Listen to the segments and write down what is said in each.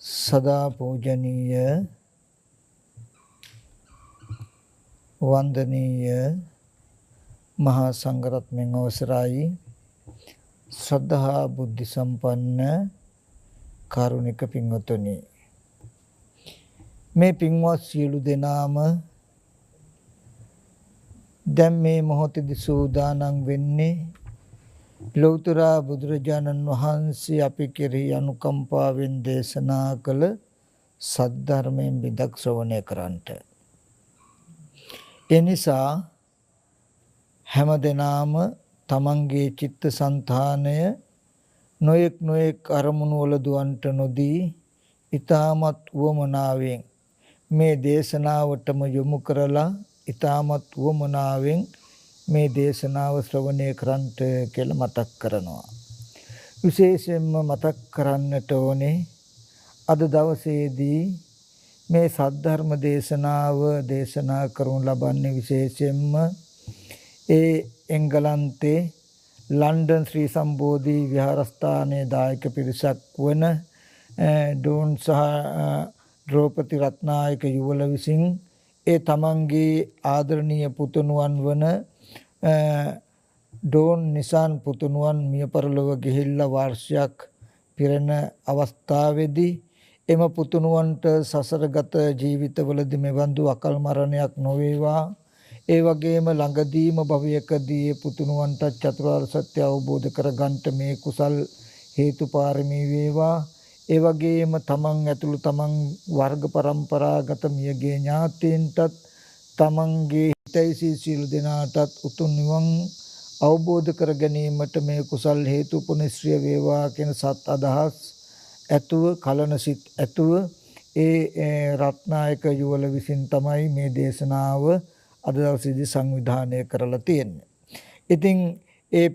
සදා පූජනීය වන්දනීය මහා සංඝරත්නයන් අවසරයි ශ්‍රද්ධා බුද්ධ සම්පන්න කාරුණික පින්වතුනි, මේ පින්වත් සියලු දෙනාම දැන් මේ මොහොතේදී සූදානම් වෙන්නේ ලෞතර බුදුරජාණන් වහන්සේ අපි කෙරෙහි අනුකම්පාවෙන් දේශනා කළ සද්ධර්මයෙන් බිදක් ශ්‍රවණය කරන්නට. ඒ නිසා හැම දිනාම තමන්ගේ චිත්තසංතානය නොයෙක් අරමුණු වල දුවන්ට නොදී ඊ타මත් වමනාවෙන් මේ දේශනාවටම යොමු කරලා ඊ타මත් වමනාවෙන් මේ දේශනාව ශ්‍රවණය කරන්නට කියලා මතක් කරනවා. විශේෂයෙන්ම මතක් කරන්නට ඕනේ අද දවසේදී මේ සද්ධර්ම දේශනාව දේශනා කරනු ලබන්නේ විශේෂයෙන්ම ඒ එංගලන්තේ ලන්ඩන් ශ්‍රී සම්බෝධි විහාරස්ථානයේ දායක පිරිසක් වන ඩෝන් සහ ද්‍රෝපති රත්නායක යුවල විසින් ඒ තමන්ගේ ආදරණීය පුතුණුවන් වන ඩෝන් නිසාන් පුතුණුවන් මිය පරලොව ගිහිල්ලා වර්ෂයක් පිරෙන අවස්ථාවේදී එම පුතුණුවන්ට සසරගත ජීවිතවලදී මෙවඳු අකල් මරණයක් නොවේවා. ඒ වගේම ළඟදීම භවයකදී පුතුණුවන්ට චතුරාර්ය සත්‍ය අවබෝධ කරගන්නට මේ කුසල් හේතු පාරමී වේවා. ඒ වගේම තමන් ඇතුළු තමන් වර්ග પરම්පරාගත මියගේ ඥාතීන්ටත් තමන්ගේ හිතයිසී සියලු දෙනාටත් උතුම් නිවන් අවබෝධ කර ගැනීමට මේ කුසල් හේතු පුනිශ්‍රිය වේවා කියන සත් අදහස් ඇතුව කලන සිත් ඇතුව ඒ රත්නායක යුවල විසින් තමයි මේ දේශනාව අද දවසේදී සංවිධානය කරලා තියෙන්නේ. ඉතින් ඒ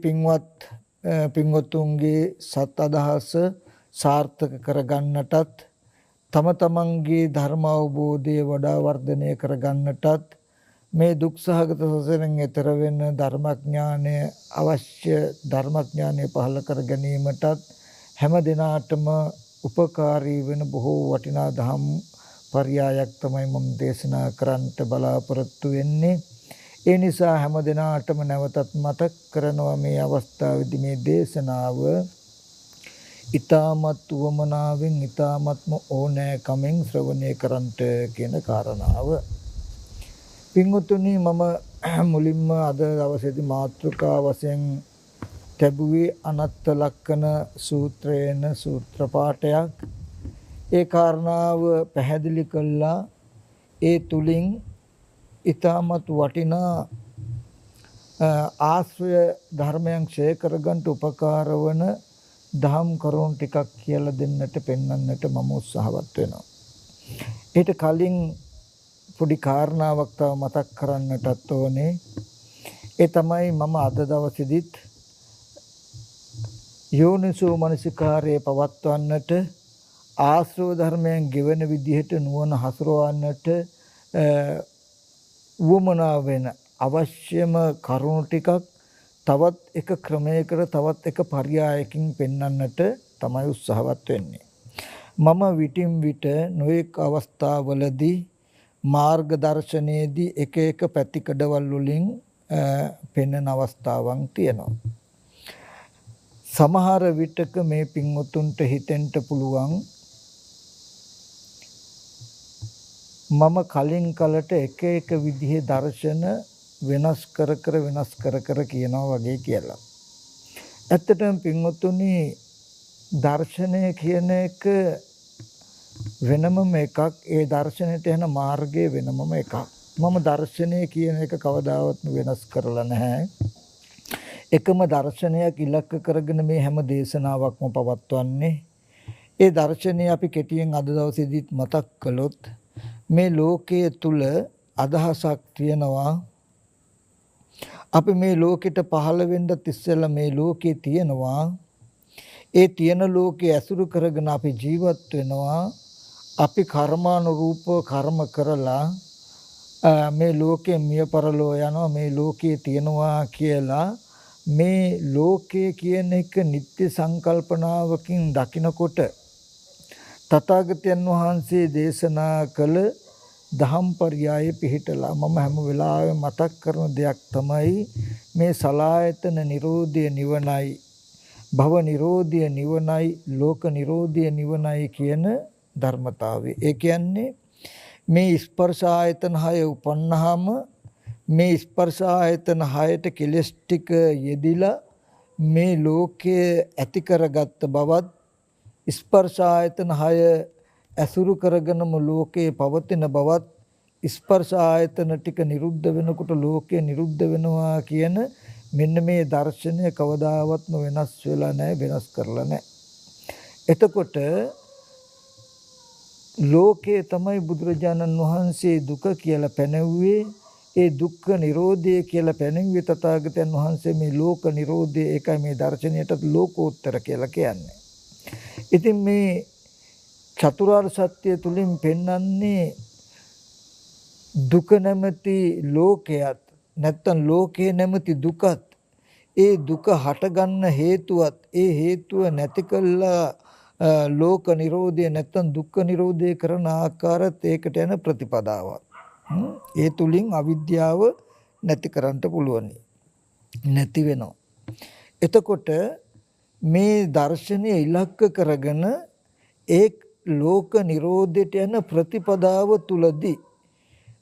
පින්වත්තුන්ගේ සත් අදහස සාර්ථක කරගන්නටත් තම තමන්ගේ ධර්ම අවබෝධය වඩා වර්ධනය කරගන්නටත් මේ දුක්සහගත සසරෙන් එතර වෙන ධර්මඥානය අවශ්‍ය ධර්මඥානය පහළ කර ගැනීමටත් හැම දිනාටම උපකාරී වෙන බොහෝ වටිනා ධම් පරයයක් තමයි මම දේශනා කරන්නට බලාපොරොත්තු වෙන්නේ. ඒ නිසා හැම දිනාටම නැවතත් මතක් කරනවා මේ අවස්ථාවේදී මේ දේශනාව ඊ타මත් වමනාවෙන් ඊ타මත්ම ඕනෑකමෙන් ශ්‍රවණය කරන්නට කියන කාරණාව. පින්වතුනි, මම මුලින්ම අද දවසේදී මාතෘකා වශයෙන් ලැබුවේ අනත්ත ලක්ෂණ සූත්‍රයේන සූත්‍ර පාඨයක්. ඒ කාරණාව පැහැදිලි කළා. ඒ තුලින් ඊ타මත් වටිනා ආශ්‍රය ධර්මයන් ක්ෂය කරගන්න උපකාර වන දහම් කරුණු ටිකක් කියලා දෙන්නට පෙන්වන්නට මම උත්සාහවත් වෙනවා. ඊට කලින් පොඩි කාරණාවක් තව මතක් කරන්නටත් ඕනේ. ඒ තමයි මම අද දවසේදීත් යෝනිසෝ මනසිකාරයේ පවත්වන්නට ආශ්‍රව ධර්මයන් ගෙවෙන විදිහට නුවණ හසුරවන්නට වුමනා වෙන අවශ්‍යම කරුණු ටිකක් තවත් එක ක්‍රමයකට තවත් එක පරයයකින් පෙන්වන්නට තමයි උත්සාහවත් වෙන්නේ. මම විටින් විට නොඑක අවස්ථාවලදී මාර්ග දර්ශනයේදී එක එක පැතිකඩවල් වලින් පෙන්වන අවස්ථාවන් තියෙනවා. සමහර විටක මේ පින්වතුන්ට හිතෙන්න පුළුවන් මම කලින් කලට එක එක විදිහේ දර්ශන වෙනස් කර කර කියනවා වගේ කියලා. ඇත්තටම පින්වතුනි, දර්ශනය කියන එක වෙනමම එකක්. ඒ දර්ශනයට යන මාර්ගය වෙනමම එකක්. මම දර්ශනය කියන එක කවදාවත් වෙනස් කරලා නැහැ. එකම දර්ශනයක් ඉලක්ක කරගෙන මේ හැම දේශනාවක්ම පවත්වන්නේ. ඒ දර්ශනය අපි කෙටියෙන් අද දවසේදීත් මතක් කළොත් මේ ලෝකයේ තුල අදහසක් තියෙනවා. අපි මේ ලෝකෙට පහළ වෙන්න ඉස්සෙල්ලා මේ ලෝකේ තියෙනවා. ඒ තියෙන ලෝකේ ඇසුරු කරගෙන අපි ජීවත් වෙනවා. අපි කර්මානුරූපව කර්ම කරලා මේ ලෝකේ මිය පරලෝ යනවා. මේ ලෝකේ තියෙනවා කියලා මේ ලෝකය කියන එක නිත්‍ය සංකල්පනාවකින් දකිනකොට තථාගතයන් වහන්සේ දේශනා කළ දහම් පරයය පිහිටලා මම හැම වෙලාවෙම මතක් කරන දෙයක් තමයි මේ සලායතන නිරෝධය නිවනයි භව නිරෝධය නිවනයි ලෝක නිරෝධය නිවනයි කියන ධර්මතාවය. ඒ කියන්නේ මේ ස්පර්ශ ආයතන 6 උපන්නාම මේ ස්පර්ශ ආයතන 6ට කෙලස් ටික යෙදිලා මේ ලෝකයේ ඇති කරගත්ත බවත් ස්පර්ශ ආයතන 6 ඇසුරු කරගෙනම ලෝකයේ පවතින බවත් ස්පර්ශ ආයතන ටික නිරුද්ධ වෙනකොට ලෝකය නිරුද්ධ වෙනවා කියන මෙන්න මේ දර්ශනය කවදාවත්ම වෙනස් වෙලා නැහැ, වෙනස් කරලා නැහැ. එතකොට ලෝකයේ තමයි බුදුරජාණන් වහන්සේ දුක කියලා පැනෙව්වේ. ඒ දුක්ඛ නිරෝධය කියලා පැනෙව්වේ තථාගතයන් වහන්සේ මේ ලෝක නිරෝධය. ඒකයි මේ දර්ශනයට ලෝකෝත්තර කියලා කියන්නේ. ඉතින් මේ චතුරාර්ය සත්‍ය තුලින් පෙන්වන්නේ දුක නැමැති ලෝකයක් නැත්තම් ලෝකේ නැමැති දුකත් ඒ දුක හටගන්න හේතුවත් ඒ හේතුව නැති කළා ලෝක නිරෝධය නැත්තම් දුක්ඛ නිරෝධය කරන ආකාරත් ඒකට යන ප්‍රතිපදාවක්. ඒ තුලින් අවිද්‍යාව නැති කරන්න පුළුවන්. නැති වෙනවා. එතකොට මේ දර්ශනය ඉලක්ක කරගෙන ඒ ලෝක නිරෝධයට යන ප්‍රතිපදාව තුලදී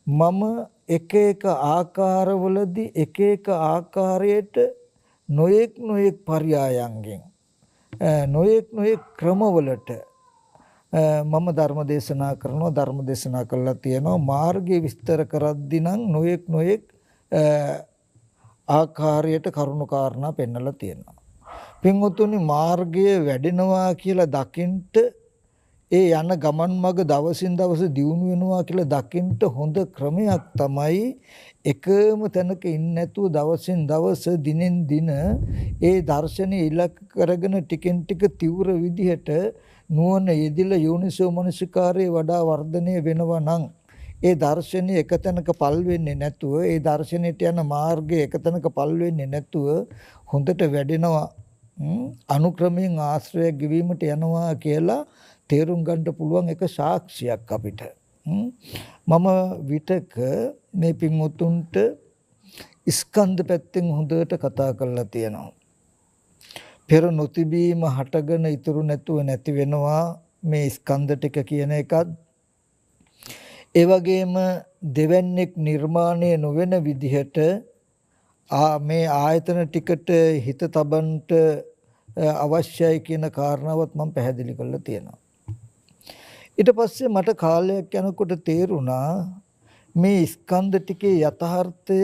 මම එක එක ආකාරවලදී එක එක ආකාරයට නොඑක් පර්යායන්ගෙන් නොඑක් ක්‍රමවලට මම ධර්ම දේශනා කරනවා. ධර්ම දේශනා කළා තියෙනවා. මාර්ගය විස්තර කරද්දී නම් නොඑක් ආකාරයට කරුණු කාරණා පෙන්වලා තියෙනවා. පින්වතුනි, මාර්ගය වැඩෙනවා කියලා දකින්ට ඒ යන ගමන් මඟ දවසින් දවස දියුණු වෙනවා කියලා දකින්ට හොඳ ක්‍රමයක් තමයි එකම තැනක ඉන්නේ නැතුව දවසින් දවස දිනෙන් දින ඒ දර්ශනය ඉලක්ක කරගෙන ටිකෙන් ටික තීව්‍ර විදිහට නුවණ යෙදිලා යෝනිසෝ මනසිකාරයේ වඩා වර්ධනය වෙනවා නම් ඒ දර්ශනය එක තැනක පල් වෙන්නේ නැතුව ඒ දර්ශනයට යන මාර්ගය එක තැනක පල් වෙන්නේ නැතුව හොඳට වැඩෙනවා. අනුක්‍රමයෙන් ආශ්‍රය ගෙවීමට යනවා කියලා තේරුම් ගන්න පුළුවන් එක සාක්ෂියක් අපිට. මම විතක මේ පින්වුතුන්ට ස්කන්ධ පැත්තෙන් හොඳට කතා කරලා තියෙනවා. පෙර නොතිබීම හටගෙන ඉතුරු නැතුව නැති වෙනවා මේ ස්කන්ධ ටික කියන එකත්. ඒ වගේම දෙවන්නේක් නිර්මාණය නොවන විදිහට මේ ආයතන ටිකට හිත තබන්නට අවශ්‍යයි කියන කාරණාවත් මම පැහැදිලි කරලා තියෙනවා. ඊට පස්සේ මට කාලයක් යනකොට තේරුණා මේ ස්කන්ධ ටිකේ යථාර්ථය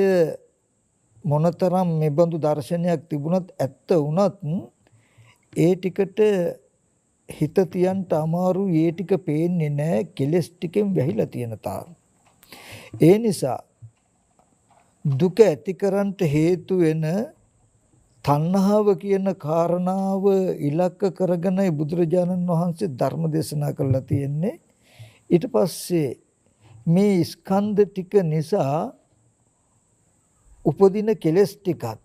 මොනතරම් මෙබඳු දර්ශනයක් තිබුණත් ඇත්ත වුණත් ඒ ටිකට හිත තියන්න අමාරු. ඒ ටික පේන්නේ නැහැ කෙලස් ටිකෙන් වැහිලා තියෙන තාක්. ඒ නිසා දුක ඇති කරන්නට හේතු වෙන තණ්හාව කියන කාරණාව ඉලක්ක කරගෙනයි බුදුරජාණන් වහන්සේ ධර්ම දේශනා කළා තියෙන්නේ. ඊට පස්සේ මේ ස්කන්ධ ටික නිසා උපදින කෙලස් ටිකත්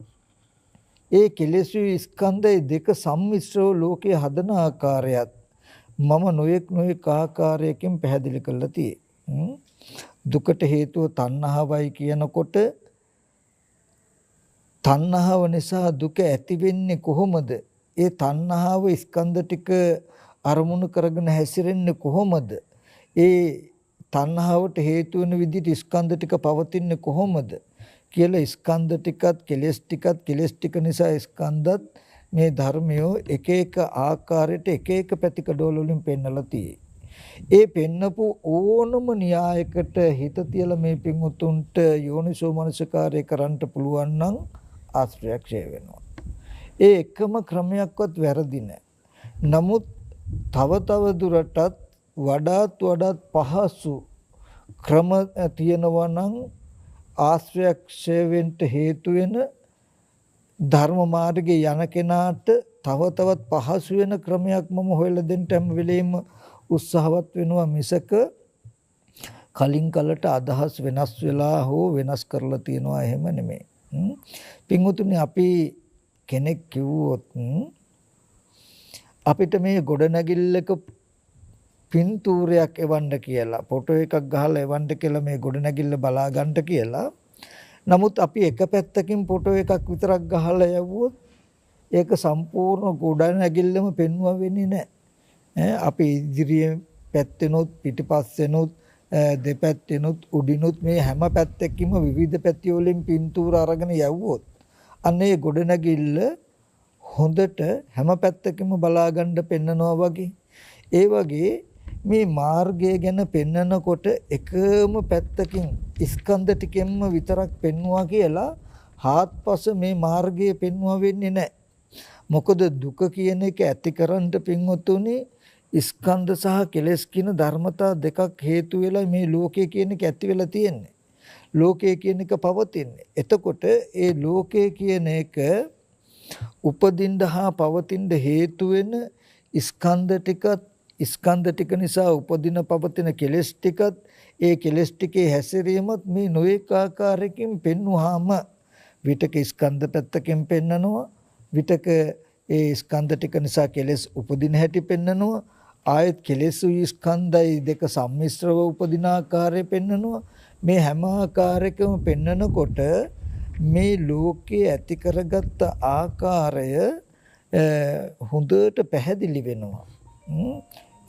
ඒ කෙලෙස් ස්කන්ධය දෙක සම්මිශ්‍රව ලෝකයේ හදන ආකාරයත් මම නොඑක් ආකාරයකින් පැහැදිලි කරලා තියෙන්නේ. දුකට හේතුව තණ්හාවයි කියනකොට තණ්හාව නිසා දුක ඇති වෙන්නේ කොහොමද? ඒ තණ්හාව ස්කන්ධ ටික අරමුණු කරගෙන හැසිරෙන්නේ කොහොමද? ඒ තණ්හාවට හේතු වෙන විදිහට ස්කන්ධ ටික පවතින්නේ කොහොමද කියලා ස්කන්ධ ටිකත් කෙලස් ටික නිසා ස්කන්ධත් මේ ධර්මයෝ එක එක ආකාරයට එක එක පැතිකඩවල වලින් පෙන්නලා තියෙයි. ඒ පෙන්නපු ඕනම න්‍යායකට හිත තියලා මේ පින්වුතුන්ට යෝනිසෝ මනසකාරය කරන්න පුළුවන් නම් ආශ්‍රයක් ඡේ වෙනවා. ඒ එකම ක්‍රමයක්වත් වැරදි නැහැ. නමුත් තව දුරටත් වඩාත් පහසු ක්‍රම තියෙනවා නම් ආශ්‍රයක් ඡේ වෙන්න හේතු වෙන ධර්ම මාර්ගයේ යන කෙනාට තවත් පහසු වෙන ක්‍රමයක් මම හොයලා දෙන්න හැම වෙලෙම උත්සාහවත් වෙනවා මිසක කලින් කලට අදහස් වෙනස් වෙලා හෝ වෙනස් කරලා තියනවා එහෙම නෙමෙයි. පින්වතුනි, අපි කෙනෙක් කිව්වොත් අපිට මේ ගොඩනැගිල්ලක පින්තූරයක් එවන්න කියලා ෆොටෝ එකක් ගහලා එවන්න කියලා මේ ගොඩනැගිල්ල බලා ගන්න කියලා. නමුත් අපි එක පැත්තකින් ෆොටෝ එකක් විතරක් ගහලා යවුවොත් ඒක සම්පූර්ණ ගොඩනැගිල්ලම පෙන්වුවා වෙන්නේ නැහැ. අපි ඉදිරියේ පැත්තෙනොත් පිටිපස්සෙනොත් දෙපැත්තෙනොත් උඩිනුත් මේ හැම පැත්තකින්ම විවිධ පැති වලින් පින්තූර අරගෙන යවුවොත් අන්න ඒ ගොඩනැගිල්ල හොඳට හැම පැත්තකින්ම බලා ගන්න පෙන්නනවා වගේ. ඒ වගේ මේ මාර්ගය ගැන පෙන්නකොට එකම පැත්තකින් ස්කන්ධ ටිකෙන්ම විතරක් පෙන්වුවා කියලා හාත්පස මේ මාර්ගය පෙන්වුවා වෙන්නේ නැහැ. මොකද දුක කියන එක ඇතිකරන්න පින්වතුනි ස්කන්ධ සහ කෙලෙස් කියන ධර්මතා දෙකක් හේතු වෙලා මේ ලෝකය කියන එක ඇති වෙලා තියෙන්නේ. ලෝකය කියන එක පවතින්නේ. එතකොට ඒ ලෝකය කියන එක උපදින්න හා පවතින්න හේතු වෙන ස්කන්ධ ටික නිසා උපදින පවතින කෙලෙස් ටිකත් ඒ කෙලෙස් ටිකේ හැසිරීමත් මේ නොඑක ආකාරයකින් පෙන්වුවාම විතක ස්කන්ධ පැත්තකින් පෙන්නනවා විතක ඒ ස්කන්ධ ටික නිසා කෙලෙස් උපදින හැටි පෙන්නනවා ආයත් කෙලෙස් ස්කන්ධයි දෙක සම්මිශ්‍රව උපදින ආකාරය පෙන්නනවා මේ හැම ආකාරයකම පෙන්නකොට මේ ලෝකයේ ඇති කරගත්ත ආකාරය හොඳට පැහැදිලි වෙනවා.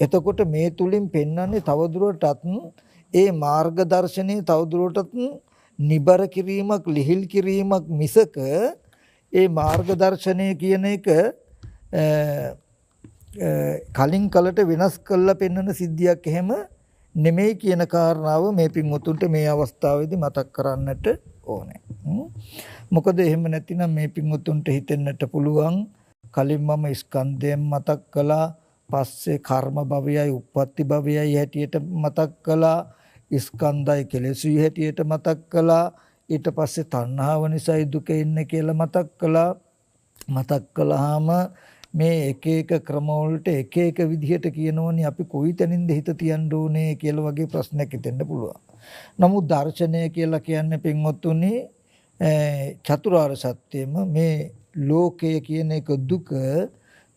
එතකොට මේ තුලින් පෙන්වන්නේ තවදුරටත් ඒ මාර්ග දර්ශනයේ තවදුරටත් නිබර කිරීමක් ලිහිල් කිරීමක් මිසක ඒ මාර්ග දර්ශනය කියන එක කලින් කලට වෙනස් කරලා පෙන්වන සිද්ධියක් එහෙම නෙමෙයි කියන කාරණාව මේ පින්වතුන්ට මේ අවස්ථාවේදී මතක් කරන්නට ඕනේ. මොකද එහෙම නැතිනම් මේ පින්වතුන්ට හිතෙන්නට පුළුවන් කලින් මම ස්කන්ධයෙන් මතක් කළා පස්සේ කර්ම භවයයි උප්පත්ති භවයයි හැටියට මතක් කළා ස්කන්ධයි කෙලෙසුයි හැටියට මතක් කළා ඊට පස්සේ තණ්හාව නිසායි දුක එන්නේ කියලා මතක් කළා. මතක් කළාම මේ එක එක ක්‍රමවලට එක එක විදිහට කියනවනේ අපි කොයි තැනින්ද හිත තියන්න ඕනේ කියලා වගේ ප්‍රශ්නයක් හිතෙන්න පුළුවන්. නමුත් දර්ශනය කියලා කියන්නේ පින්වත්තුනි චතුරාර්ය සත්‍යෙම මේ ලෝකය කියන එක දුක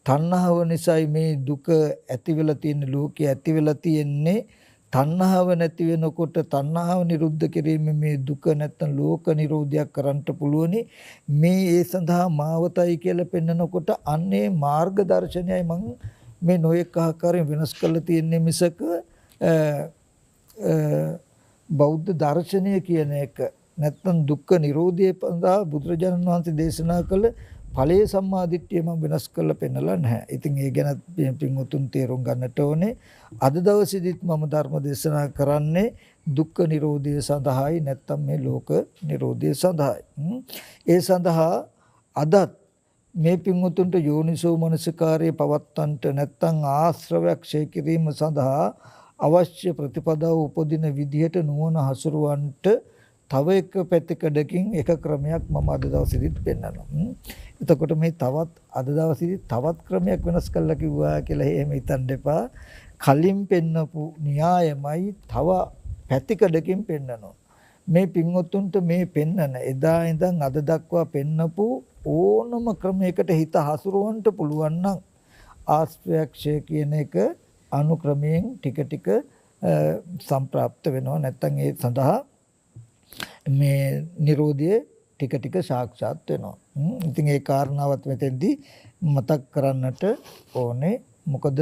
තණ්හාව නිසායි මේ දුක ඇති වෙලා තියෙන්නේ ලෝකේ ඇති වෙලා තියෙන්නේ තණ්හාව නැති වෙනකොට තණ්හාව නිරුද්ධ කිරීමෙන් මේ දුක නැත්තම් ලෝක නිරෝධයක් කරන්න පුළුවනි මේ ඒ සඳහා මාවතයි කියලා පෙන්නකොට අන්නේ මාර්ග දර්ශනයයි මම මේ නොයෙක් ආකාරයෙන් වෙනස් කරලා තියෙන්නේ මිසක බෞද්ධ දර්ශනය කියන එක නැත්තම් දුක්ඛ නිරෝධය සඳහා බුදුරජාණන් වහන්සේ දේශනා කළ ඵලයේ සම්මාදිට්ඨිය මම වෙනස් කරලා පෙන්නලා නැහැ. ඉතින් ඒ ගැන පින්වතුන් තේරුම් ගන්නට ඕනේ. අද දවසේදීත් මම ධර්ම දේශනා කරන්නේ දුක්ඛ නිරෝධය සඳහායි නැත්තම් මේ ලෝක නිරෝධය සඳහායි. ඒ සඳහා අදත් මේ පින්වතුන්ට යෝනිසෝ මනසිකාරයේ පවත්තන්ට නැත්තම් ආශ්‍රවයක් ක්ෂය කිරීම සඳහා අවශ්‍ය ප්‍රතිපදාව උපදින විදිහට නුවණ හසුරවන්නට තව එක පැතිකඩකින් එක ක්‍රමයක් මම අද දවසේදීත් පෙන්නනවා. එතකොට මේ තවත් අද දවසේදී තවත් ක්‍රමයක් වෙනස් කළා කිව්වා කියලා එහෙම හිතන්න එපා. කලින් පෙන්නපු න්‍යායමයි තව පැතිකඩකින් පෙන්නනවා. මේ පින්වත්තුන්ට මේ පෙන්නන එදා ඉඳන් අද දක්වා පෙන්නපු ඕනම ක්‍රමයකට හිත හසුරවන්න පුළුවන් නම් ආස්ප්‍රයක්ෂය කියන එක අනුක්‍රමයෙන් ටික ටික සම්ප්‍රාප්ත වෙනවා. නැත්තම් ඒ සඳහා මේ Nirodha ටික ටික සාක්ෂාත් වෙනවා. ඉතින් ඒ කාරණාවත් මෙතෙන්දී මතක් කරන්නට ඕනේ. මොකද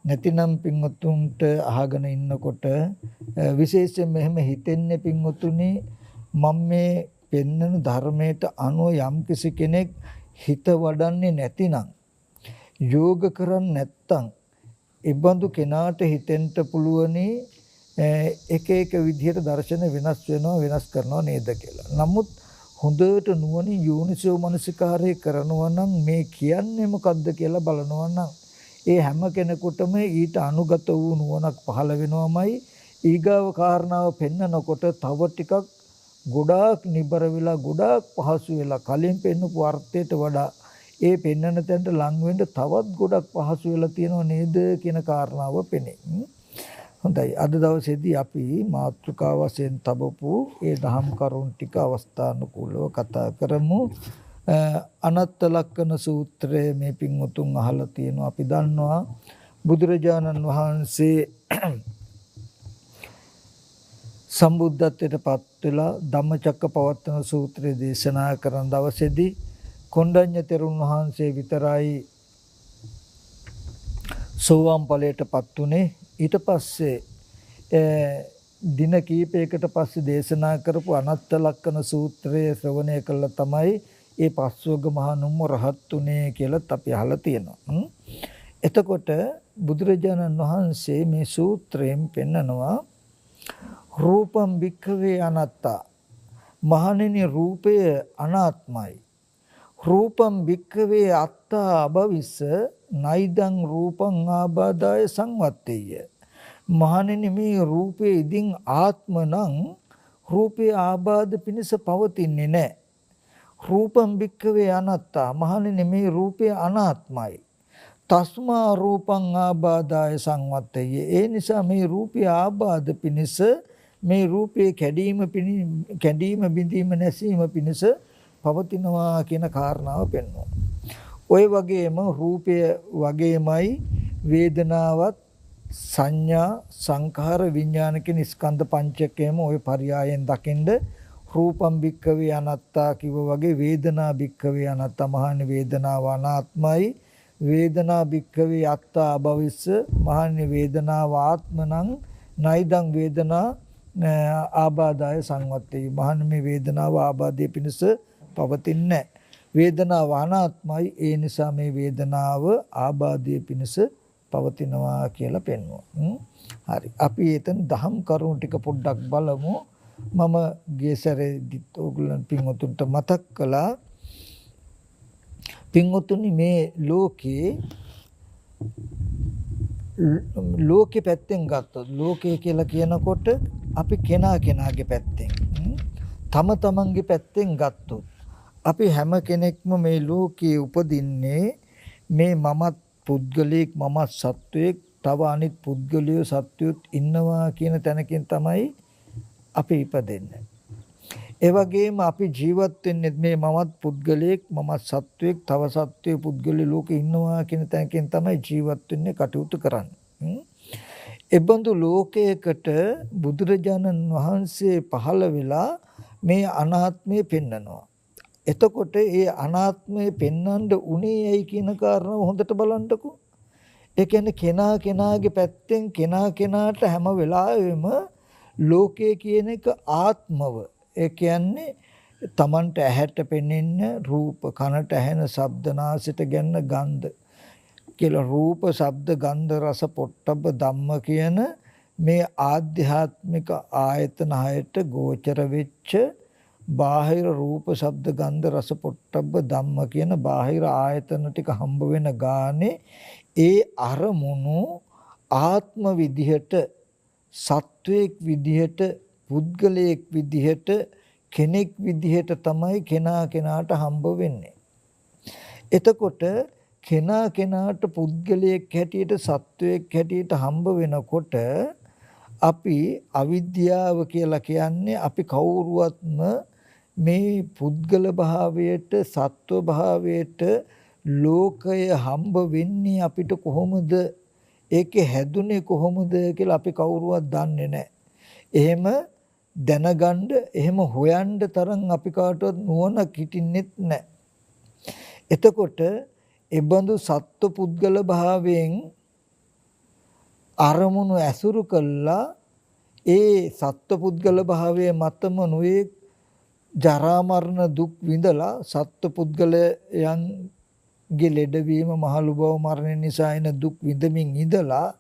නැතිනම් පින්වතුන්ට අහගෙන ඉන්නකොට විශේෂයෙන් මෙහෙම හිතෙන්නේ පින්වතුනි මම මේ පෙන්වන ධර්මයට අනුව යම් කිසි කෙනෙක් හිත වඩන්නේ නැතිනම් යෝග කරන්නේ නැත්තම් ඉබඳු කෙනාට හිතෙන්න පුළුවනි එක එක විදිහට දර්ශන වෙනස් වෙනවා වෙනස් කරනවා නේද කියලා. නමුත් හොඳට නුවණින් යෝනිසෝ මනසිකාරය කරනවා නම් මේ කියන්නේ මොකද්ද කියලා බලනවා නම් ඒ හැම කෙනෙකුටම ඊට අනුගත වූ නුවණක් පහළ වෙනවමයි ඊගාව කාරණාව පෙන්නකොට තව ටිකක් ගොඩාක් නිබර වෙලා ගොඩාක් පහසු වෙලා කලින් පෙන්නපු අර්ථයට වඩා ඒ පෙන්නන තැනට ලං වෙන්න තවත් ගොඩක් පහසු වෙලා තියෙනව නේද කියන කාරණාව පෙනේ. හොඳයි අද දවසේදී අපි මාතෘකාව වශයෙන් තබපු ඒ දහම් කරුණු ටික අවස්ථානුකූලව කතා කරමු. අනත්ත ලක්කන සූත්‍රයේ මේ පින්වතුන් අහලා තියෙනවා අපි දන්නවා බුදුරජාණන් වහන්සේ සම්බුද්ධත්වයට පත් වෙලා ධම්මචක්කපවත්තන සූත්‍රය දේශනා කරන දවසේදී කොණ්ඩඤ්ඤ තෙරුන් වහන්සේ විතරයි සෝවාන් ඵලයට පත් උනේ. ඊට පස්සේ දින කීපයකට පස්සේ දේශනා කරපු අනත්ත ලක්කන සූත්‍රය ශ්‍රවණය කළා තමයි ඒ පස්වග මහණුම රහත් උනේ කියලාත් අපි අහලා තියෙනවා. එතකොට බුදුරජාණන් වහන්සේ මේ සූත්‍රයෙන් පෙන්නනවා රූපම් භික්ඛවේ අනාත්තා. මහණෙනි රූපය අනාත්මයි. රූපම් භික්ඛවේ අත්තා අභවිස්ස නයිදං රූපං ආබාදාය සංවත්තේය. මහණෙනි මේ රූපේ ඉදින් ආත්ම නම් රූපේ ආබාධ පිණිස පවතින්නේ නැහැ. රූපම් භික්ඛවේ අනාත්තා. මහණෙනි මේ රූපය අනාත්මයි. තස්මා රූපං ආබාදාය සංවත්තේය. ඒ නිසා මේ රූපය ආබාධ පිණිස මේ රූපේ කැඩීම බිඳීම නැසීම පිණිස පවතිනවා කියන කාරණාව පෙන්වනවා. ওই වගේම රූපය වගේමයි වේදනාවත් සංඥා සංඛාර විඥාන කියන ස්කන්ධ පංචකයම ওই පරයයන් දකින්ද රූපම් භික්ඛවේ අනාත්තා කිව්ව වගේ වේදනා භික්ඛවේ අනාත්තා. මහානි වේදනාව අනාත්මයි. වේදනා භික්ඛවේ අත්තා අභවිස්ස. මහානි වේදනාව ආත්ම නම් නයිදං වේදනා ආබාධය සංවත්තේ. මහානි මේ වේදනාව ආබාධය පිණිස පවතින්නේ වේදනාව අනාත්මයි. ඒ නිසා මේ වේදනාව ආබාධය පිණිස පවතිනවා කියලා පෙන්වනවා. හරි. අපි එතන දහම් කරුණු ටික පොඩ්ඩක් බලමු. මම ගේසරේදිත් ඕගොල්ලන් පින්වතුන්ට මතක් කළා. පින්වතුනි මේ ලෝකේ පැත්තෙන් ගත්තොත් ලෝකය කියලා කියනකොට අපි කෙනාගේ පැත්තෙන් තම තමන්ගේ පැත්තෙන් ගත්තොත් අපි හැම කෙනෙක්ම මේ ලෝකයේ උපදින්නේ මේ මමත් පුද්ගලයෙක් මමත් සත්වයෙක් තව අනිත් පුද්ගලයෝ සත්වයොත් ඉන්නවා කියන තැනකින් තමයි අපි ඉපදෙන්නේ. ඒ වගේම අපි ජීවත් වෙන්නේ මේ මමත් පුද්ගලයෙක් මමත් සත්වයෙක් තව සත්වයේ පුද්ගලයෝ ලෝකේ ඉන්නවා කියන තැනකින් තමයි ජීවත් වෙන්නේ කටයුතු කරන්නේ. එබඳු ලෝකයකට බුදුරජාණන් වහන්සේ පහළ වෙලා මේ අනාත්මය පෙන්නනවා. එතකොට ඒ අනාත්මය පෙන්වන්න උනේ ඇයි කියන කාරණාව හොඳට බලන්නකෝ. ඒ කියන්නේ කෙනාගේ පැත්තෙන් කෙනාට හැම වෙලාවෙම ලෝකය කියන එක ආත්මව. ඒ කියන්නේ Tamanට ඇහැට පෙනෙන රූප, කනට ඇහෙන ශබ්ද, නාසයට ගැන්න ගන්ධ කියලා රූප, ශබ්ද, ගන්ධ, රස, පොට්ටබ්බ ධම්ම කියන මේ ආධ්‍යාත්මික ආයතන හයට ගෝචර වෙච්ච බාහිර රූප, ශබ්ද, ගන්ධ, රස, පොට්ටබ්බ ධම්ම කියන බාහිර ආයතන ටික හම්බ වෙන ගානේ ඒ අරමුණු ආත්ම විදිහට, සත්වයක් විදිහට, පුද්ගලයෙක් විදිහට, කෙනෙක් විදිහට තමයි කෙනාට හම්බ වෙන්නේ. එතකොට කෙනාට පුද්ගලයෙක් හැටියට, සත්වයක් හැටියට හම්බ වෙනකොට අපි අවිද්‍යාව කියලා කියන්නේ අපි කවුරුවත්ම මේ පුද්ගල භාවයට, සත්ව භාවයට ලෝකය හම්බ වෙන්නේ අපිට කොහොමද? ඒකේ හැදුනේ කොහොමද කියලා අපි කවුරුවත් දන්නේ නැහැ. එහෙම දැනගන්න, එහෙම හොයන්න තරම් අපි කාටවත් නුවණක් හිටින්නෙත් නැහැ. එතකොට එබඳු සත්ව පුද්ගල භාවයෙන් අරමුණු ඇසුරු කළා ඒ සත්ව පුද්ගල භාවයේ මතම නොයේ ජරා මරණ දුක් විඳලා සත්ව පුද්ගලයන්ගේ ලෙඩවීම, මහලු බව, මරණ නිසා එන දුක් විඳමින් ඉඳලා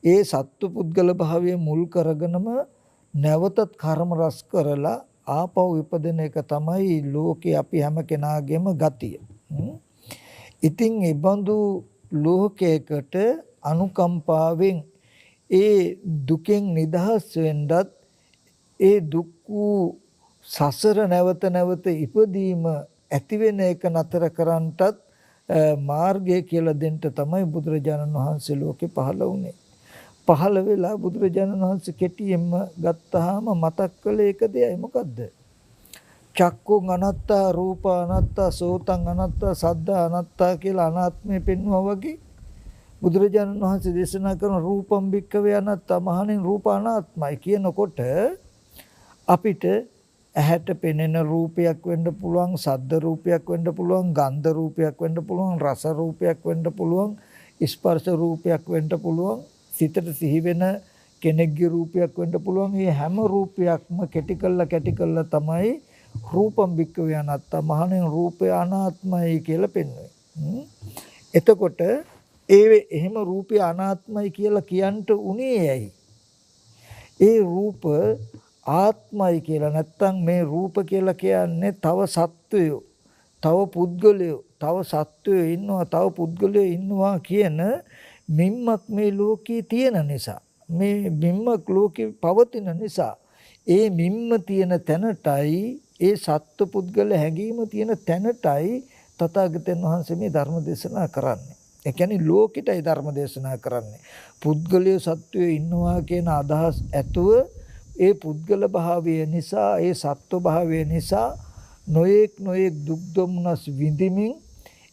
ඒ සත්ව පුද්ගල භාවයේ මුල් කරගෙනම නැවතත් කර්ම රැස් කරලා ආපහු ඉපදෙන එක තමයි ලෝකේ අපි හැම කෙනාගේම ගතිය. ඉතින් ඒ බඳු ලෝකයකට අනුකම්පාවෙන් ඒ දුකෙන් නිදහස් වෙන්නත් ඒ දුක් වූ සසර නැවත ඉපදීම ඇති වෙන එක නතර කරන්නටත් මාර්ගය කියලා දෙන්න තමයි බුදුරජාණන් වහන්සේ ලෝකේ පහළ වුණේ. පහළ වෙලා බුදුරජාණන් වහන්සේ කෙටියෙන්ම ගත්තාම මතක් කළේ එක දෙයයි. මොකද්ද? චක්කුං අනත්තා, රූප අනත්තා, සෝතං අනත්තා, සද්දා අනත්තා කියලා අනාත්මය පෙන්වුවා වගේ බුදුරජාණන් වහන්සේ දේශනා කරන රූපම් භික්ඛවේ අනාත්තා මහණෙනි රූප අනාත්මයි කියනකොට අපිට ඇහැට පෙනෙන රූපයක් වෙන්න පුළුවන්, ශබ්ද රූපයක් වෙන්න පුළුවන්, ගන්ධ රූපයක් වෙන්න පුළුවන්, රස රූපයක් වෙන්න පුළුවන්, ස්පර්ශ රූපයක් වෙන්න පුළුවන්, සිතට සිහි වෙන කෙනෙක්ගේ රූපයක් වෙන්න පුළුවන්. මේ හැම රූපයක්ම කැටි කළා තමයි රූපම් භික්ඛවේ අනාත්තා මහණෙනි රූපය අනාත්මයි කියලා පෙන්වන්නේ. එතකොට එහෙම රූපය අනාත්මයි කියලා කියන්ට උනේ ඇයි? ඒ රූප ආත්මයි කියලා නැත්තම් මේ රූප කියලා කියන්නේ තව සත්වයෝ, තව පුද්ගලයෝ, තව සත්වයෝ ඉන්නවා, තව පුද්ගලයෝ ඉන්නවා කියන මිම්මක් මේ ලෝකේ තියෙන නිසා, මේ මිම්මක් ලෝකේ පවතින නිසා, ඒ මිම්ම තියෙන තැනටයි, ඒ සත්ව පුද්ගල හැඟීම තියෙන තැනටයි තථාගතයන් වහන්සේ මේ ධර්ම දේශනා කරන්නේ. ඒ කියන්නේ ලෝකෙටයි ධර්ම දේශනා කරන්නේ. පුද්ගලයෝ සත්වයෝ ඉන්නවා කියන අදහස් ඇතුව ඒ පුද්ගල භාවය නිසා, ඒ සත්ව භාවය නිසා නොඑක් දුක් දුම්නස් විඳිමින්,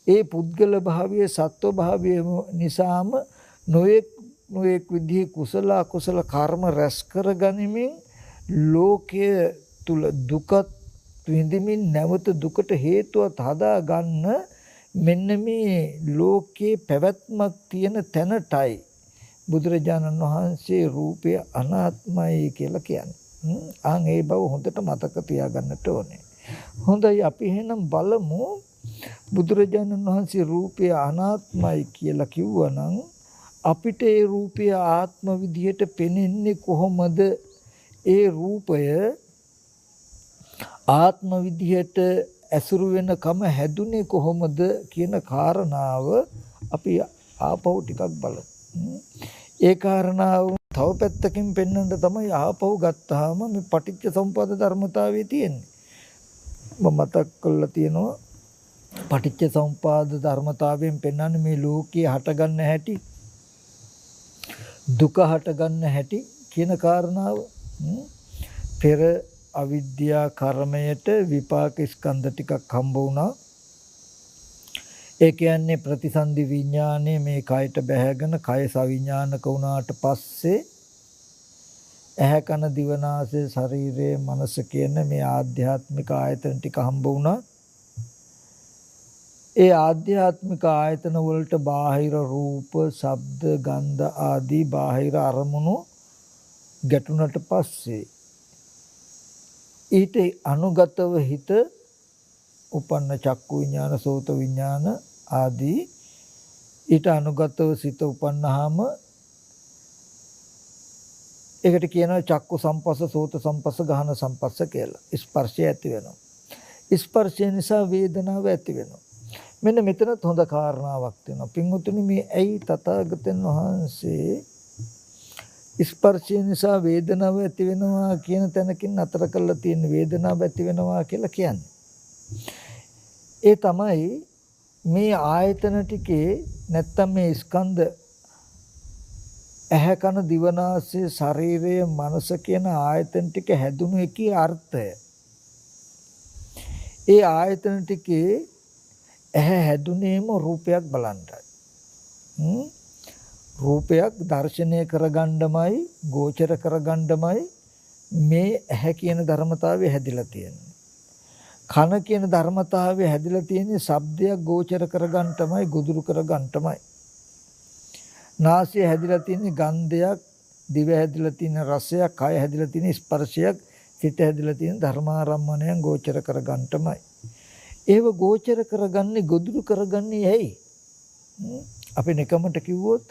ඒ පුද්ගල භාවය සත්ව භාවය නිසාම නොඑක් විදිහේ කුසල අකුසල කර්ම රැස් කර ගනිමින් ලෝකයේ තුල දුකත් විඳිමින් නැවත දුකට හේතුවත් හදා ගන්න මෙන්න මේ ලෝකේ පැවැත්මක් තියෙන තැනටයි බුදුරජාණන් වහන්සේ රූපය අනාත්මයි කියලා කියන්නේ. ඒ බව හොඳට මතක තියාගන්නට ඕනේ. හොඳයි අපි එහෙනම් බලමු බුදුරජාණන් වහන්සේ රූපය අනාත්මයි කියලා කිව්වනම් අපිට ඒ රූපය ආත්ම විදියට පෙනෙන්නේ කොහොමද? ඒ රූපය ආත්ම විදියට ඇසුරු වෙන කම හැදුනේ කොහොමද කියන කාරණාව අපි ආපහු ටිකක් බලමු. ඒ කාරණාව තව පැත්තකින් පෙන්වන්න තමයි ආපහු ගත්තාම මේ පටිච්ච සමුප්පාද ධර්මතාවයේ තියෙන්නේ. මම මතක් කරලා තියෙනවා පටිච්ච සමුප්පාද ධර්මතාවයෙන් පෙන්වන්නේ මේ ලෝකයේ හටගන්න හැටි, දුක හටගන්න හැටි කියන කාරණාව. පෙර අවිද්‍යා කර්මයට විපාක ස්කන්ධ ටිකක් හම්බ වුණා. ඒ කියන්නේ ප්‍රතිසන්දි විඥානයේ මේ කයට බැහැගෙන කය සවිඥානික වුණාට පස්සේ ඇහැ කන දිව නාසය ශරීරය මනස කියන මේ ආධ්‍යාත්මික ආයතන ටික හම්බ වුණා. ඒ ආධ්‍යාත්මික ආයතන වලට බාහිර රූප, ශබ්ද, ගන්ධ ආදී බාහිර අරමුණු ගැටුණට පස්සේ ඊට අනුගතව හිත උපන්න චක්කු විඥාන, සෝත විඥාන ආදී ඊට අනුගතව සිත උපන්නාම ඒකට කියනවා චක්කු සම්පස්ස, සෝත සම්පස්ස, ගහන සම්පස්ස කියලා. ස්පර්ශය ඇති වෙනවා. ස්පර්ශය නිසා වේදනාව ඇති වෙනවා. මෙන්න මෙතනත් හොඳ කාරණාවක් තියෙනවා. පින්වතුනි මේ ඇයි තථාගතයන් වහන්සේ ස්පර්ශය නිසා වේදනාව ඇති වෙනවා කියන තැනකින් අතර කරලා තියෙන වේදනාව ඇති වෙනවා කියලා කියන්නේ. ඒ තමයි මේ ආයතන ටිකේ නැත්තම් මේ ස්කන්ධ ඇහැ කන දිව නාසය ශරීරය මනස කියන ආයතන ටික හැදුණු එකේ අර්ථය. ඒ ආයතන ටිකේ ඇහැ හැදුනේම රූපයක් බලන්නයි. රූපයක් දර්ශනය කරගන්නමයි, ගෝචර කරගන්නමයි මේ ඇහැ කියන ධර්මතාවය හැදිලා තියෙන්නේ. කන කියන ධර්මතාවය හැදිලා තියෙන්නේ ශබ්දයක් ගෝචර කරගන්නමයි, ගොදුරු කරගන්නමයි. නාසය හැදිලා තියෙන්නේ ගන්ධයක්, දිව හැදිලා තියෙන රසයක්, කය හැදිලා තියෙන ස්පර්ශයක්, සිත හැදිලා තියෙන ධර්මාරම්මණයන් ගෝචර කරගන්නමයි. ඒව ගෝචර කරගන්නේ, ගොදුරු කරගන්නේ ඇයි? අපි නිකමට කිව්වොත්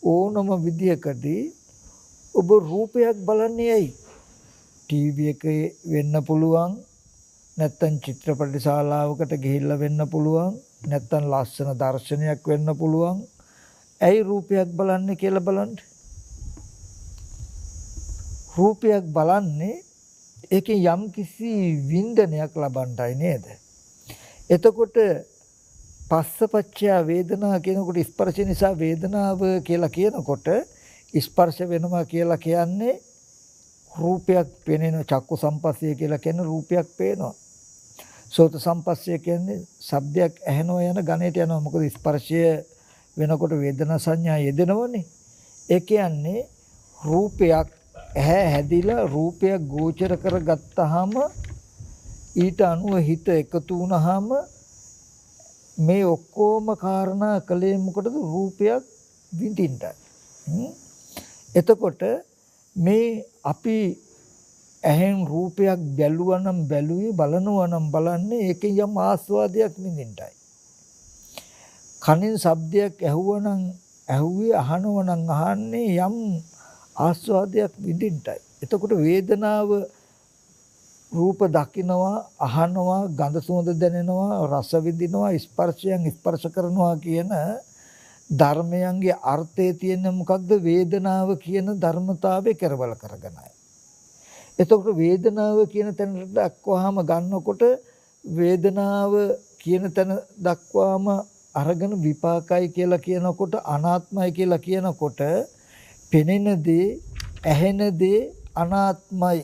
ඕනම විදියකදී ඔබ රූපයක් බලන්නේ ඇයි? ටීවී එකේ වෙන්න පුළුවන්, නැත්තම් චිත්‍රපට ශාලාවකට ගිහිල්ලා වෙන්න පුළුවන්, නැත්තම් ලස්සන දර්ශනයක් වෙන්න පුළුවන්. ඇයි රූපයක් බලන්නේ කියලා බලන්න. රූපයක් බලන්නේ ඒකේ යම් කිසි වින්දනයක් ලබන්නයි නේද? එතකොට පස්සපච්චය වේදනා කියනකොට ස්පර්ශ නිසා වේදනාව කියලා කියනකොට ස්පර්ශ වෙනවා කියලා කියන්නේ රූපයක් පෙනෙන චක්කු සම්පස්සය කියලා කියන රූපයක් පේනවා. සෝත සම්පස්සය කියන්නේ ශබ්දයක් ඇහෙනවා යන ගණයට යනවා. මොකද ස්පර්ශය වෙනකොට වේදනා සංඥා යෙදෙනවනේ. ඒ කියන්නේ රූපයක් ඇහැ හැදිලා රූපයක් ගෝචර කරගත්තාම ඊට අනුව හිත එකතු වුණාම මේ ඔක්කොම කාරණා කලේ මොකටද? රූපයක් විඳින්නයි. එතකොට මේ අපි ඇහෙන් රූපයක් බැලුවා නම් බැලුවේ, බලනවා නම් බලන්නේ ඒකෙන් යම් ආස්වාදයක් විඳින්නයි. කනින් ශබ්දයක් ඇහුවා නම් ඇහුවේ, අහනවා නම් අහන්නේ යම් ආස්වාදයක් විඳින්නයි. එතකොට වේදනාව රූප දකින්නවා, අහනවා, ගඳ සුවඳ දැනෙනවා, රස විඳිනවා, ස්පර්ශයෙන් ස්පර්ශ කරනවා කියන ධර්මයන්ගේ අර්ථය තියෙන මොකක්ද? වේදනාව කියන ධර්මතාවය කෙරවල කරගෙනයි. එතකොට වේදනාව කියන තැනට දක්වාම ගන්නකොට වේදනාව කියන තැන දක්වාම අරගෙන විපාකයි කියලා කියනකොට, අනාත්මයි කියලා කියනකොට පෙනෙන දේ, ඇහෙන දේ අනාත්මයි,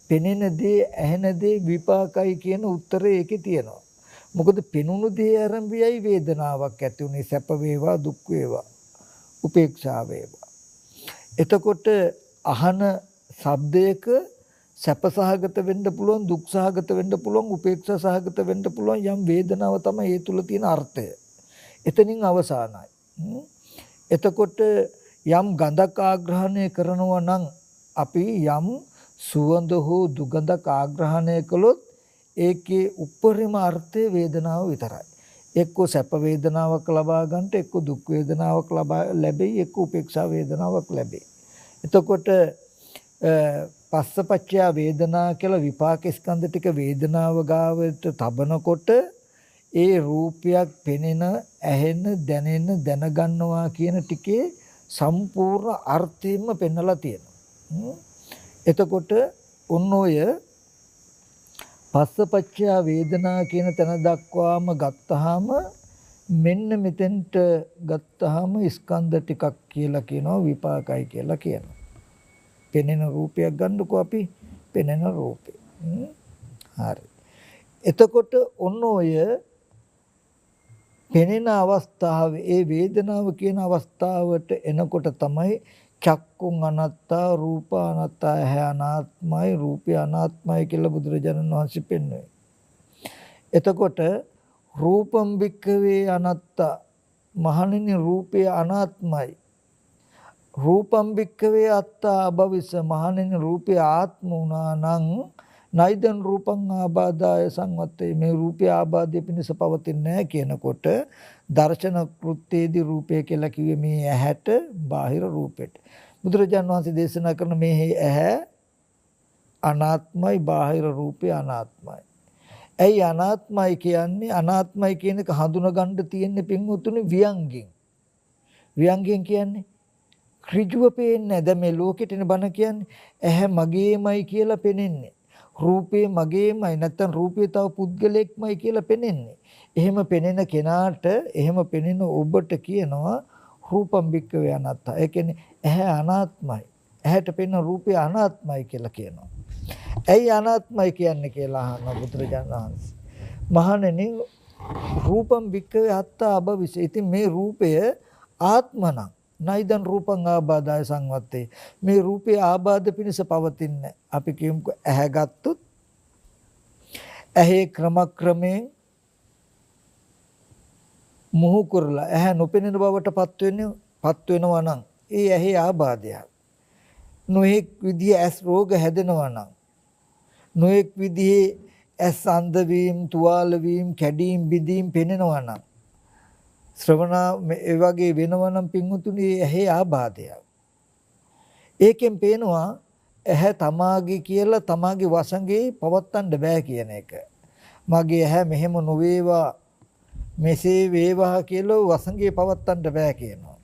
පෙනෙන දේ, ඇහෙන දේ විපාකයි කියන උත්තරේ ඒකේ තියෙනවා. මොකද පෙනුණු දේ ආරම්භයයි වේදනාවක් ඇති උනේ. සැප වේවා, දුක් වේවා, උපේක්ෂා වේවා. එතකොට අහන ශබ්දයක සැපසහගත වෙන්න පුළුවන්, දුක්සහගත වෙන්න පුළුවන්, උපේක්ෂා සහගත වෙන්න පුළුවන් යම් වේදනාව තමයි ඒ තුල තියෙන අර්ථය. එතනින් අවසానයි. එතකොට යම් ගඳක් ආග්‍රහණය කරනවා නම් අපි යම් සුවඳ හෝ දුගඳක් ආග්‍රහණය කළොත් ඒකේ උපරිම අර්ථය වේදනාව විතරයි. එක්ක සැප වේදනාවක් ලබා ගන්නට, එක්ක දුක් වේදනාවක් ලැබෙයි, එක්ක උපේක්ෂා වේදනාවක් ලැබෙයි. එතකොට පස්සපච්චය වේදනා කියලා විපාක ස්කන්ධ ටික වේදනාව ගාවට තබනකොට ඒ රූපයක් පෙනෙන, ඇහෙන, දැනෙන, දැනගන්නවා කියන ටිකේ සම්පූර්ණ අර්ථයෙන්ම පෙන්නලා තියෙනවා. එතකොට ඔන්න ඔය පස්සපච්චය වේදනා කියන තැන දක්වාම ගත්තාම මෙන්න මෙතෙන්ට ගත්තාම ස්කන්ධ ටිකක් කියලා කියනවා, විපාකයි කියලා කියනවා. පෙනෙන රූපයක් ගන්නකො අපි, පෙනෙන රූපේ. හරි. එතකොට ඔන්න ඔය පෙනෙන අවස්ථාවේ ඒ වේදනාව කියන අවස්ථාවට එනකොට තමයි චක්කුං අනත්තා, රූප අනත්තා, ඇහැ අනාත්මයි, රූපය අනාත්මයි කියලා බුදුරජාණන් වහන්සේ පෙන්වන්නේ. එතකොට රූපම් භික්ඛවේ අනත්තා, මහණෙනි රූපය අනාත්මයි. රූපම් භික්ඛවේ අත්තා අභවිස, මහණෙනි රූපය ආත්ම වුණා නම් නයිදන් රූපං ආබාධාය සංවත්තේ, මේ රූපය ආබාධය පිණිස පවතින්නේ නැහැ කියනකොට දර්ශන කෘත්‍යයේදී රූපය කියලා කිව්වේ මේ ඇහැට, බාහිර රූපෙට. බුදුරජාණන් වහන්සේ දේශනා කරන මේ ඇහැ අනාත්මයි, බාහිර රූපය අනාත්මයි. ඇයි අනාත්මයි කියන්නේ? අනාත්මයි කියන එක හඳුනා ගන්න තියෙන්නේ පින්වතුනි ව්‍යංගෙන්. ව්‍යංගෙන් කියන්නේ ඍජුව පේන්නේ. දැන් මේ ලෝකෙටනේ බණ කියන්නේ. ඇහැ මගේමයි කියලා පෙනෙන්නේ. රූපේ මගේමයි, නැත්නම් රූපේ තව පුද්ගලෙක්මයි කියලා පෙනෙන්නේ. එහෙම පෙනෙන කෙනාට, එහෙම පෙනෙන ඔබට කියනවා රූපම් භික්ඛවේ අනාත්තා. ඒ කියන්නේ ඇහැ අනාත්මයි. ඇහැට පෙනෙන රූපය අනාත්මයි කියලා කියනවා. ඇයි අනාත්මයි කියන්නේ කියලා අහන බුදුරජාණන් වහන්සේ. මහණෙනි රූපම් භික්ඛවේ අත්තා අභවිස. ඉතින් මේ රූපය ආත්මනම් නයිදන් රූපං ආබාධාය සංවත්තේ, මේ රූපේ ආබාධ පිණිස පවතින්නේ. අපි කියමුකෝ ඇහැ ගත්තොත් ඇහි ක්‍රමයෙන් මොහු කරලා ඇහැ නොපෙනෙන බවට පත් වෙනවා නම් ඒ ඇහි ආබාධයක්. නොඑක් විදිහේ ඇස් රෝග හැදෙනවා නම්, නොඑක් විදිහේ ඇස් අන්ධ වීම, තුවාල වීම, කැඩීම්, බිඳීම් පෙනෙනවා නම්, ශ්‍රවණා ඒ වගේ වෙනවා නම් පින්වතුනි ඇහි ආබාධයක්. ඒකෙන් පේනවා ඇහැ තමාගේ කියලා තමාගේ වසඟේ පවත්තන්න බෑ කියන එක. මගේ ඇහැ මෙහෙම නොවේවා, මෙසේ වේවා කියලා වසඟේ පවත්තන්න බෑ කියනවා.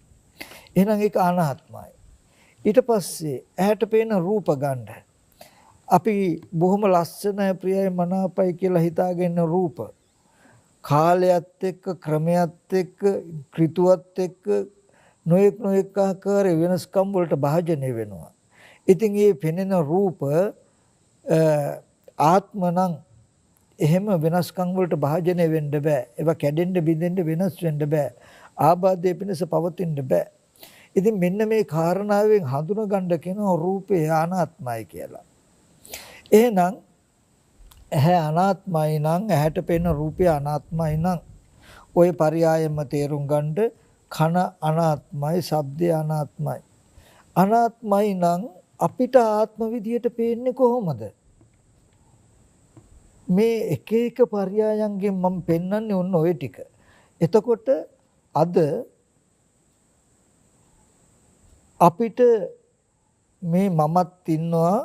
එහෙනම් ඒක අනාත්මයි. ඊට පස්සේ ඇහැට පේන රූප ගන්න. අපි බොහොම ලස්සනයි, ප්‍රියයි, මනාපයි කියලා හිතාගෙන රූප කාලයත් එක්ක, ක්‍රමයත් එක්ක, ඍතුවත් එක්ක නොඑක් ආකාර වෙනස්කම් වලට භාජනය වෙනවා. ඉතින් මේ පෙනෙන රූප ආත්මනම් එහෙම වෙනස්කම් වලට භාජනය වෙන්න බෑ. ඒවා කැඩෙන්න, බිඳෙන්න, වෙනස් වෙන්න බෑ. ආබාධය පිණිස පවතින්න බෑ. ඉතින් මෙන්න මේ කාරණාවෙන් හඳුන ගන්න කියනවා රූපේ අනාත්මයි කියලා. එහෙනම් ඇහැ අනාත්මයි නම් ඇහැට පෙනෙන රූපය අනාත්මයි නම් ওই පරයයම තේරුම් ගන්න කන අනාත්මයි, ශබ්දය අනාත්මයි. අනාත්මයි නම් අපිට ආත්ම විදියට පේන්නේ කොහොමද? මේ එක එක පරයයන්ගෙන් මම පෙන්වන්නේ ඔන්න ඔය ටික. එතකොට අද අපිට මේ මමත් ඉන්නවා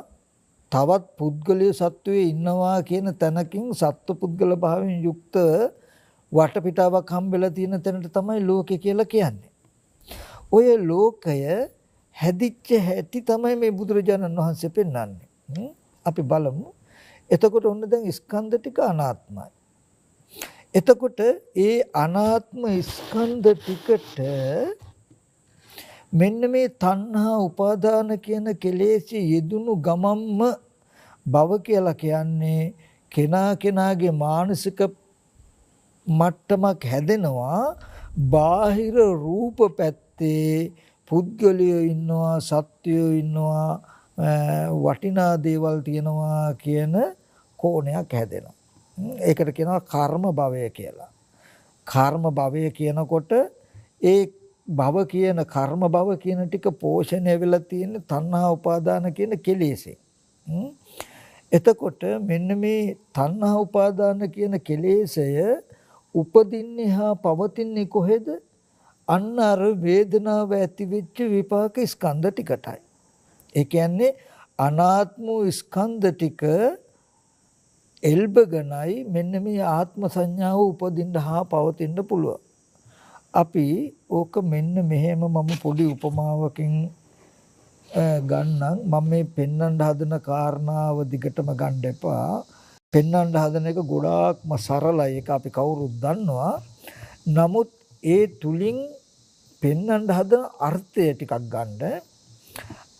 තවත් පුද්ගලයේ සත්වයේ ඉන්නවා කියන තැනකින් සත්ව පුද්ගල භාවයෙන් යුක්ත වටපිටාවක් හම්බෙලා තියෙන තැනට තමයි ලෝකය කියලා කියන්නේ. ඔය ලෝකය හැදිච්ච හැටි තමයි මේ බුදුරජාණන් වහන්සේ පෙන්වන්නේ. අපි බලමු. එතකොට ඔන්න දැන් ස්කන්ධ ටික අනාත්මයි. එතකොට ඒ අනාත්ම ස්කන්ධ ටිකට මෙන්න මේ තණ්හා උපාදාන කියන කෙලෙසි යෙදුණු ගමම්ම භව කියලා කියන්නේ කෙනාගේ මානසික මට්ටමක් හැදෙනවා. බාහිර රූප පැත්තේ පුද්ගලයෝ ඉන්නවා, සත්වයෝ ඉන්නවා, වටිනා දේවල් තියෙනවා කියන කෝණයක් හැදෙනවා. ඒකට කියනවා කර්ම භවය කියලා. කර්ම භවය කියනකොට ඒ භව කියන කර්ම භව කියන ටික පෝෂණය වෙලා තියෙන තණ්හා උපාදාන කියන කෙලෙසේ. එතකොට මෙන්න මේ තණ්හා උපාදාන කියන කෙලෙසය උපදින්නේ හා පවතින්නේ කොහෙද? අන්න අර වේදනාව ඇති වෙච්ච විපාක ස්කන්ධ ටිකටයි. ඒ කියන්නේ අනාත්ම ස්කන්ධ ටික එල්බගනයි මෙන්න මේ ආත්ම සංඥාව උපදින්න හා පවතින්න පුළුවන්. අපි ඕක මෙන්න මෙහෙම මම පොඩි උපමාවකින් ගන්නම්. මම මේ පෙන්වන්න හදන කාරණාව දිගටම ගන්න එපා. පෙන්වන්න හදන එක ගොඩාක්ම සරලයි. ඒක අපි කවුරුත් දන්නවා. නමුත් ඒ තුලින් පෙන්වන්න හදන අර්ථය ටිකක් ගන්න.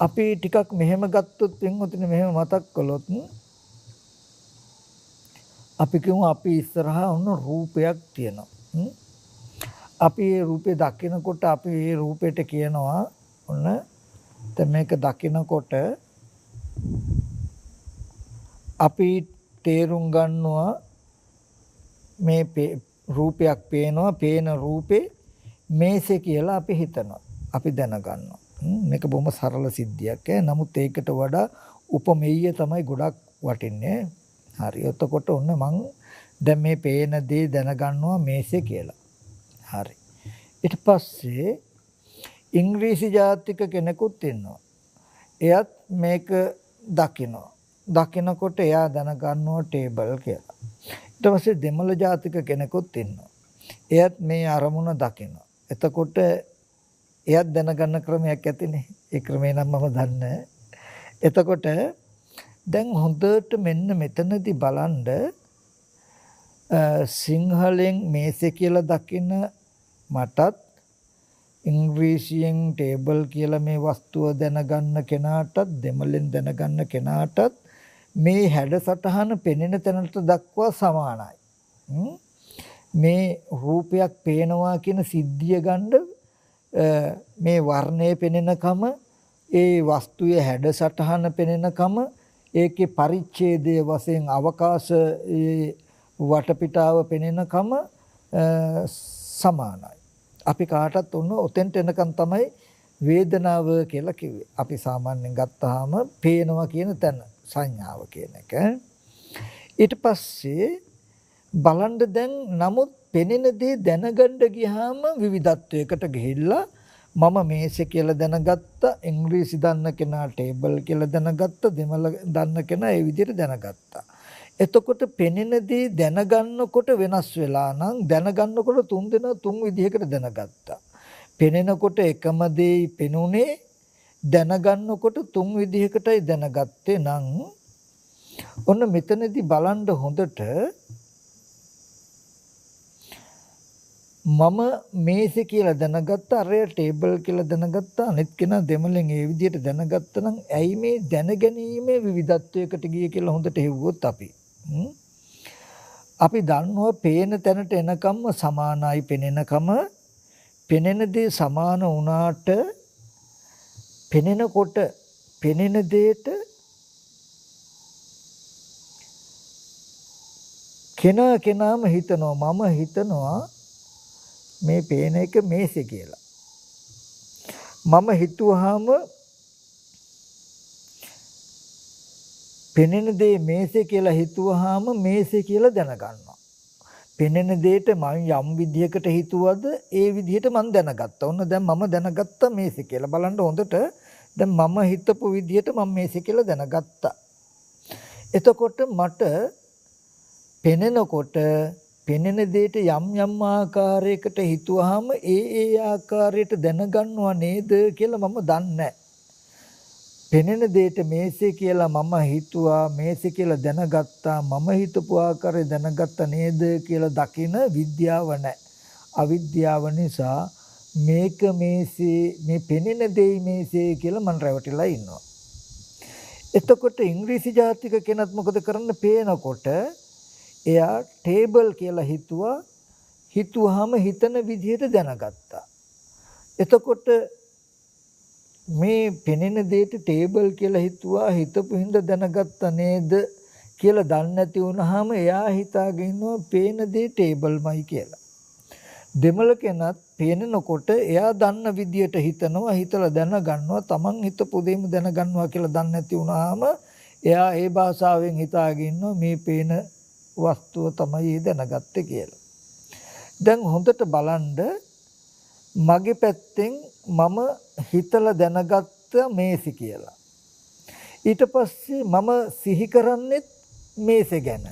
අපි ටිකක් මෙහෙම ගත්තොත් වෙනොතින් මෙහෙම මතක් කළොත් අපි කියමු අපි ඉස්සරහා වුණ රූපයක් තියෙනවා. අපි මේ රූපේ දකිනකොට අපි මේ රූපෙට කියනවා ඔන්න දැන් මේක දකිනකොට අපි තේරුම් ගන්නවා මේ රූපයක් පේනවා. පේන රූපේ මේසේ කියලා අපි හිතනවා. අපි දැනගන්නවා. මේක බොහොම සරල සිද්ධියක්. නමුත් ඒකට වඩා උපමේය තමයි ගොඩක් වටින්නේ. හරි. එතකොට ඔන්න මං දැන් මේ පේන දේ දැනගන්නවා මේසේ කියලා. හරි. ඊට පස්සේ ඉංග්‍රීසි ජාතික කෙනෙකුත් ඉන්නවා. එයත් මේක දකිනවා. දකිනකොට එයා දැනගන්නවා ටේබල් කියලා. ඊට පස්සේ දෙමළ ජාතික කෙනෙකුත් ඉන්නවා. එයත් මේ අරමුණ දකිනවා. එතකොට එයත් දැනගන්න ක්‍රමයක් ඇතිනේ. ඒ ක්‍රමේ නම් මම දන්නේ. එතකොට දැන් හොඳට මෙන්න මෙතනදී බලන්න සිංහලෙන් මේසේ කියලා දකින මටත් ඉංග්‍රීසියෙන් ටේබල් කියලා මේ වස්තුව දැනගන්න කෙනාටත් දෙමළෙන් දැනගන්න කෙනාටත් මේ හැඩසටහන පෙනෙන තැනට දක්වා සමානයි. මේ රූපයක් පේනවා කියන සිද්ධිය ගන්න මේ වර්ණය පෙනෙනකම ඒ වස්තුවේ හැඩසටහන පෙනෙනකම ඒකේ පරිච්ඡේදයේ වශයෙන් අවකාශ වටපිටාව පෙනෙනකම සමානයි. අපි කාටත් ඔන්න ඔතෙන්ට එනකන් තමයි වේදනාව කියලා කිව්වේ. අපි සාමාන්‍යයෙන් ගත්තාම පේනවා කියන තැන සංඥාව කියන එක. ඊට පස්සේ බලන්න දැන් නමුත් පෙනෙන දේ දැනගන්න ගියාම විවිධත්වයකට ගිහිල්ලා මම මේසේ කියලා දැනගත්තා, ඉංග්‍රීසි දන්න කෙනා ටේබල් කියලා දැනගත්තා, දෙමළ දන්න කෙනා ඒ විදිහට දැනගත්තා. එතකොට පෙනෙන දේ දැනගන්නකොට වෙනස් වෙලා නම් දැනගන්නකොට තුන් දෙනා තුන් විදිහකට දැනගත්තා. පෙනෙනකොට එකම දේ පෙනුනේ, දැනගන්නකොට තුන් විදිහකටයි දැනගත්තේ නම් ඔන්න මෙතනදී බලන්න හොඳට මම මේසෙ කියලා දැනගත්තා, අරය ටේබල් කියලා දැනගත්තා, අනිත් කෙනා දෙමළෙන් ඒ විදිහට දැනගත්තා නම් ඇයි මේ දැනගැනීමේ විවිධත්වයකට ගියේ කියලා හොඳට හෙව්වොත් අපි දන්නවා පේන තැනට එනකම්ම සමානයි පෙනෙනකම පෙනෙන දේ සමාන වුණාට පෙනෙනකොට පෙනෙන දෙයට කෙනාම හිතනවා මම හිතනවා මේ පේන එක මේසෙ කියලා. මම හිතුවාම පෙනෙන දේ මේසෙ කියලා හිතුවාම මේසෙ කියලා දැනගන්නවා. පෙනෙන දෙයට මම යම් විදිහකට හිතුවද ඒ විදිහට මම දැනගත්තා. ඔන්න දැන් මම දැනගත්තා මේසෙ කියලා. බලන්න හොඳට දැන් මම හිතපු විදිහට මම මේසෙ කියලා දැනගත්තා. එතකොට මට පෙනෙනකොට පෙනෙන දෙයට යම් ආකාරයකට හිතුවාම ඒ ආකාරයට දැනගන්නවා නේද කියලා මම දන්නේ. පෙනෙන දෙයට මේසෙ කියලා මම හිතුවා මේසෙ කියලා දැනගත්තා මම හිතපු ආකාරය දැනගත්තා නේද කියලා දකින විද්‍යාව නැහැ. අවිද්‍යාව නිසා මේක මේසෙ මේ පෙනෙන දෙයි මේසෙ කියලා මම රැවටිලා ඉන්නවා. එතකොට ඉංග්‍රීසි ජාතික කෙනත් මොකද කරන්න පේනකොට එයා ටේබල් කියලා හිතුවාම හිතන විදිහට දැනගත්තා. එතකොට මේ පෙනෙන දෙයට ටේබල් කියලා හිතපු හින්දා දැනගත්තා නේද කියලා දන්නේ නැති වුනහම එයා හිතාගෙන ඉන්නවා පේන දේ ටේබල්මයි කියලා. දෙමළ කෙනත් පේනකොට එයා දන්න විදියට හිතලා දැනගන්නවා තමන් හිතපු දෙයම දැනගන්නවා කියලා දන්නේ නැති වුනහම එයා ඒ භාෂාවෙන් හිතාගෙන ඉන්නවා මේ පේන වස්තුව තමයි දැනගත්තේ කියලා. දැන් හොඳට බලන්න මගේ පැත්තෙන් මම හිතලා දැනගත්ත මේසෙ කියලා. ඊට පස්සේ මම සිහි කරන්නේත් මේසෙ ගැන.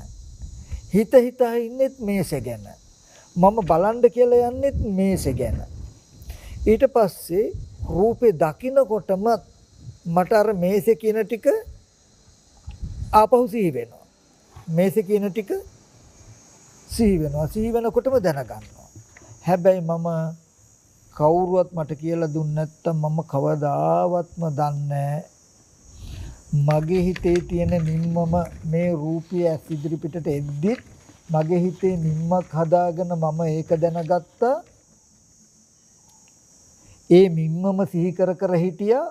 හිතා ඉන්නෙත් මේසෙ ගැන. මම බලන්න කියලා යන්නෙත් මේසෙ ගැන. ඊට පස්සේ රූපේ දකින්නකොටම මට අර මේසෙ කියන ටික ආපහු සිහි වෙනවා. මේසෙ කියන ටික සිහි වෙනවා. සිහි වෙනකොටම දැනගන්නවා. හැබැයි මම කවුරුවත් මට කියලා දුන්නේ නැත්තම් මම කවදාවත්ම දන්නේ මගේ හිතේ තියෙන නිම්මම මේ රූපය ඇස් ඉදිරි පිටට එද්දි මගේ හිතේ නිම්මක් හදාගෙන මම ඒක දැනගත්තා. ඒ නිම්මම සිහි කර හිටියා.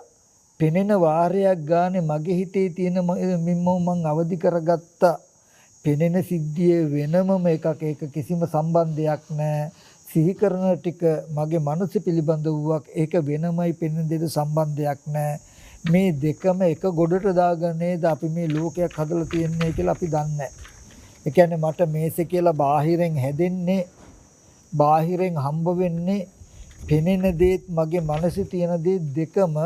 පෙනෙන වාරයක් ගානේ මගේ හිතේ තියෙන මිම්මව මං අවදි කරගත්තා. පෙනෙන සිද්ධියේ වෙනමම එකක් ඒක කිසිම සම්බන්ධයක් නැහැ. සිහි කරන ටික මගේ මනස පිළිබඳ වූවක් ඒක වෙනමයි පෙනෙන දෙයට සම්බන්ධයක් නැහැ. මේ දෙකම එක ගොඩට දාගෙන නේද අපි මේ ලෝකයක් හදලා තියන්නේ කියලා අපි දන්නේ නැහැ. ඒ කියන්නේ මට මේසෙ කියලා බාහිරෙන් හැදෙන්නේ බාහිරෙන් හම්බ වෙන්නේ පෙනෙන දේත් මගේ මනසේ තියෙන දේ දෙකම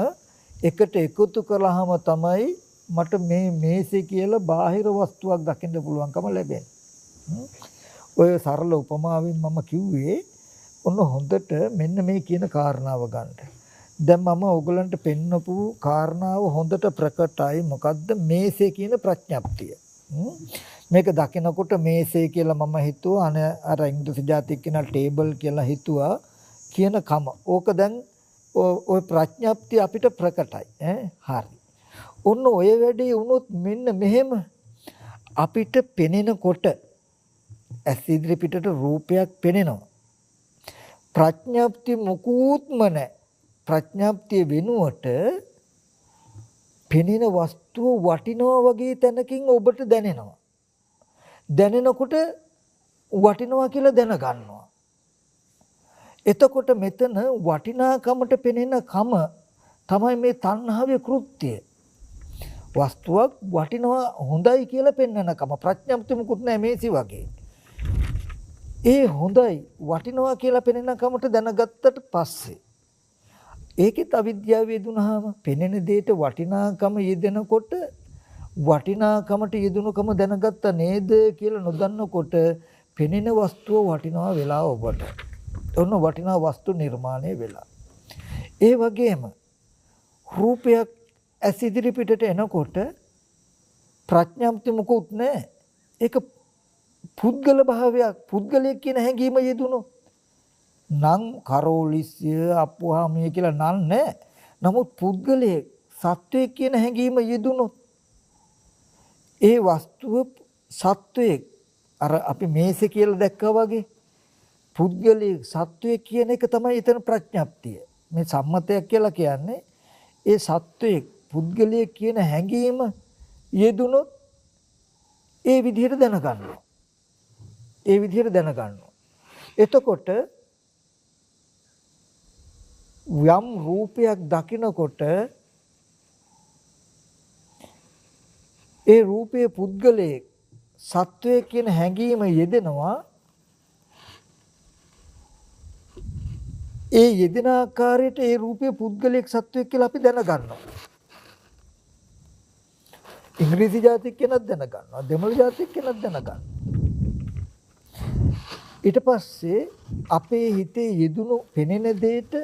එකට එකතු කළාම තමයි මට මේ මේසෙ කියලා බාහිර වස්තුවක් දකින්න පුළුවන්කම ලැබෙන්නේ. ඔය සරල උපමාවෙන් මම කිව්වේ ඔන්න හොඳට මෙන්න මේ කියන කාරණාව ගන්න. දැන් මම ඔයගලන්ට පෙන්නපු කාරණාව හොඳට ප්‍රකටයි. මොකද්ද මේසෙ කියන ප්‍රඥප්තිය. මේක දකිනකොට මේසෙ කියලා මම හිතුවා අර ඉංග්‍රීසි ජාතික කෙනා ටේබල් කියලා හිතුවා කියන කම. ඕක දැන් ඔය ප්‍රඥප්තිය අපිට ප්‍රකටයි. හරි. ඔන්න ඔය වැඩේ වුණොත් මෙන්න මෙහෙම අපිට පෙනෙනකොට ඇස් ඉදිරි පිටට රූපයක් පෙනෙනවා. ප්‍රඥප්තිය මොකුත්ම නැහැ. ප්‍රඥප්තිය වෙනුවට පෙනෙන වස්තුව වටිනවා වගේ තැනකින් ඔබට දැනෙනවා. දැනෙනකොට වටිනවා කියලා දැනගන්නවා. එතකොට මෙතන වටිනාකමට පෙනෙන කම තමයි මේ තණ්හාවේ කෘත්‍යය. වස්තුවක් වටිනවා හොඳයි කියලා පෙන්වන කම ප්‍රඥප්තිය මුකුත් නැහැ මේසි වගේ. ඒ හොඳයි වටිනවා කියලා පෙනෙන කමට දැනගත්තට පස්සේ ඒකෙත් අවිද්‍යාව යෙදුනහම පෙනෙන දෙයට වටිනාකම යෙදෙනකොට වටිනාකමට යෙදුණුකම දැනගත්ත නේද කියලා නොදන්නකොට පෙනෙන වස්තුව වටිනවා වෙලා ඔබට. ඔන්න වටිනා වස්තු නිර්මාණය වෙලා. ඒ වගේම රූපයක් ඇස් ඉදිරි පිටට එනකොට ප්‍රඥාප්ති මොකුත් නැහැ. ඒක පුද්ගල භාවයක් පුද්ගලයෙක් කියන හැඟීම යෙදුණොත් නම් කරෝලිස්ය අප්පුහාමිය කියලා නම් නැහැ. නමුත් පුද්ගලයෙක් සත්වයෙක් කියන හැඟීම යෙදුණොත් ඒ වස්තුව සත්වයෙක් අර අපි මේසෙ කියලා දැක්කා වගේ පුද්ගලික සත්වයේ කියන එක තමයි එතන ප්‍රඥප්තිය. මේ සම්මතයක් කියලා කියන්නේ ඒ සත්වයේ පුද්ගලිය කියන හැඟීම යෙදුනොත් ඒ විදිහට දැනගන්නවා. ඒ විදිහට දැනගන්නවා. එතකොට යම් රූපයක් දකිනකොට ඒ රූපයේ පුද්ගලයේ සත්වයේ කියන හැඟීම යෙදෙනවා. ඒ යෙදෙන ආකාරයට ඒ රූපයේ පුද්ගලයක් සත්වයක් කියලා අපි දැනගන්නවා. ඉංග්‍රීසි ජාතික කෙනෙක් දැනගන්නවා. දෙමළ ජාතික කෙනෙක් දැනගන්නවා. ඊට පස්සේ අපේ හිතේ යෙදුණු පෙනෙන දෙයට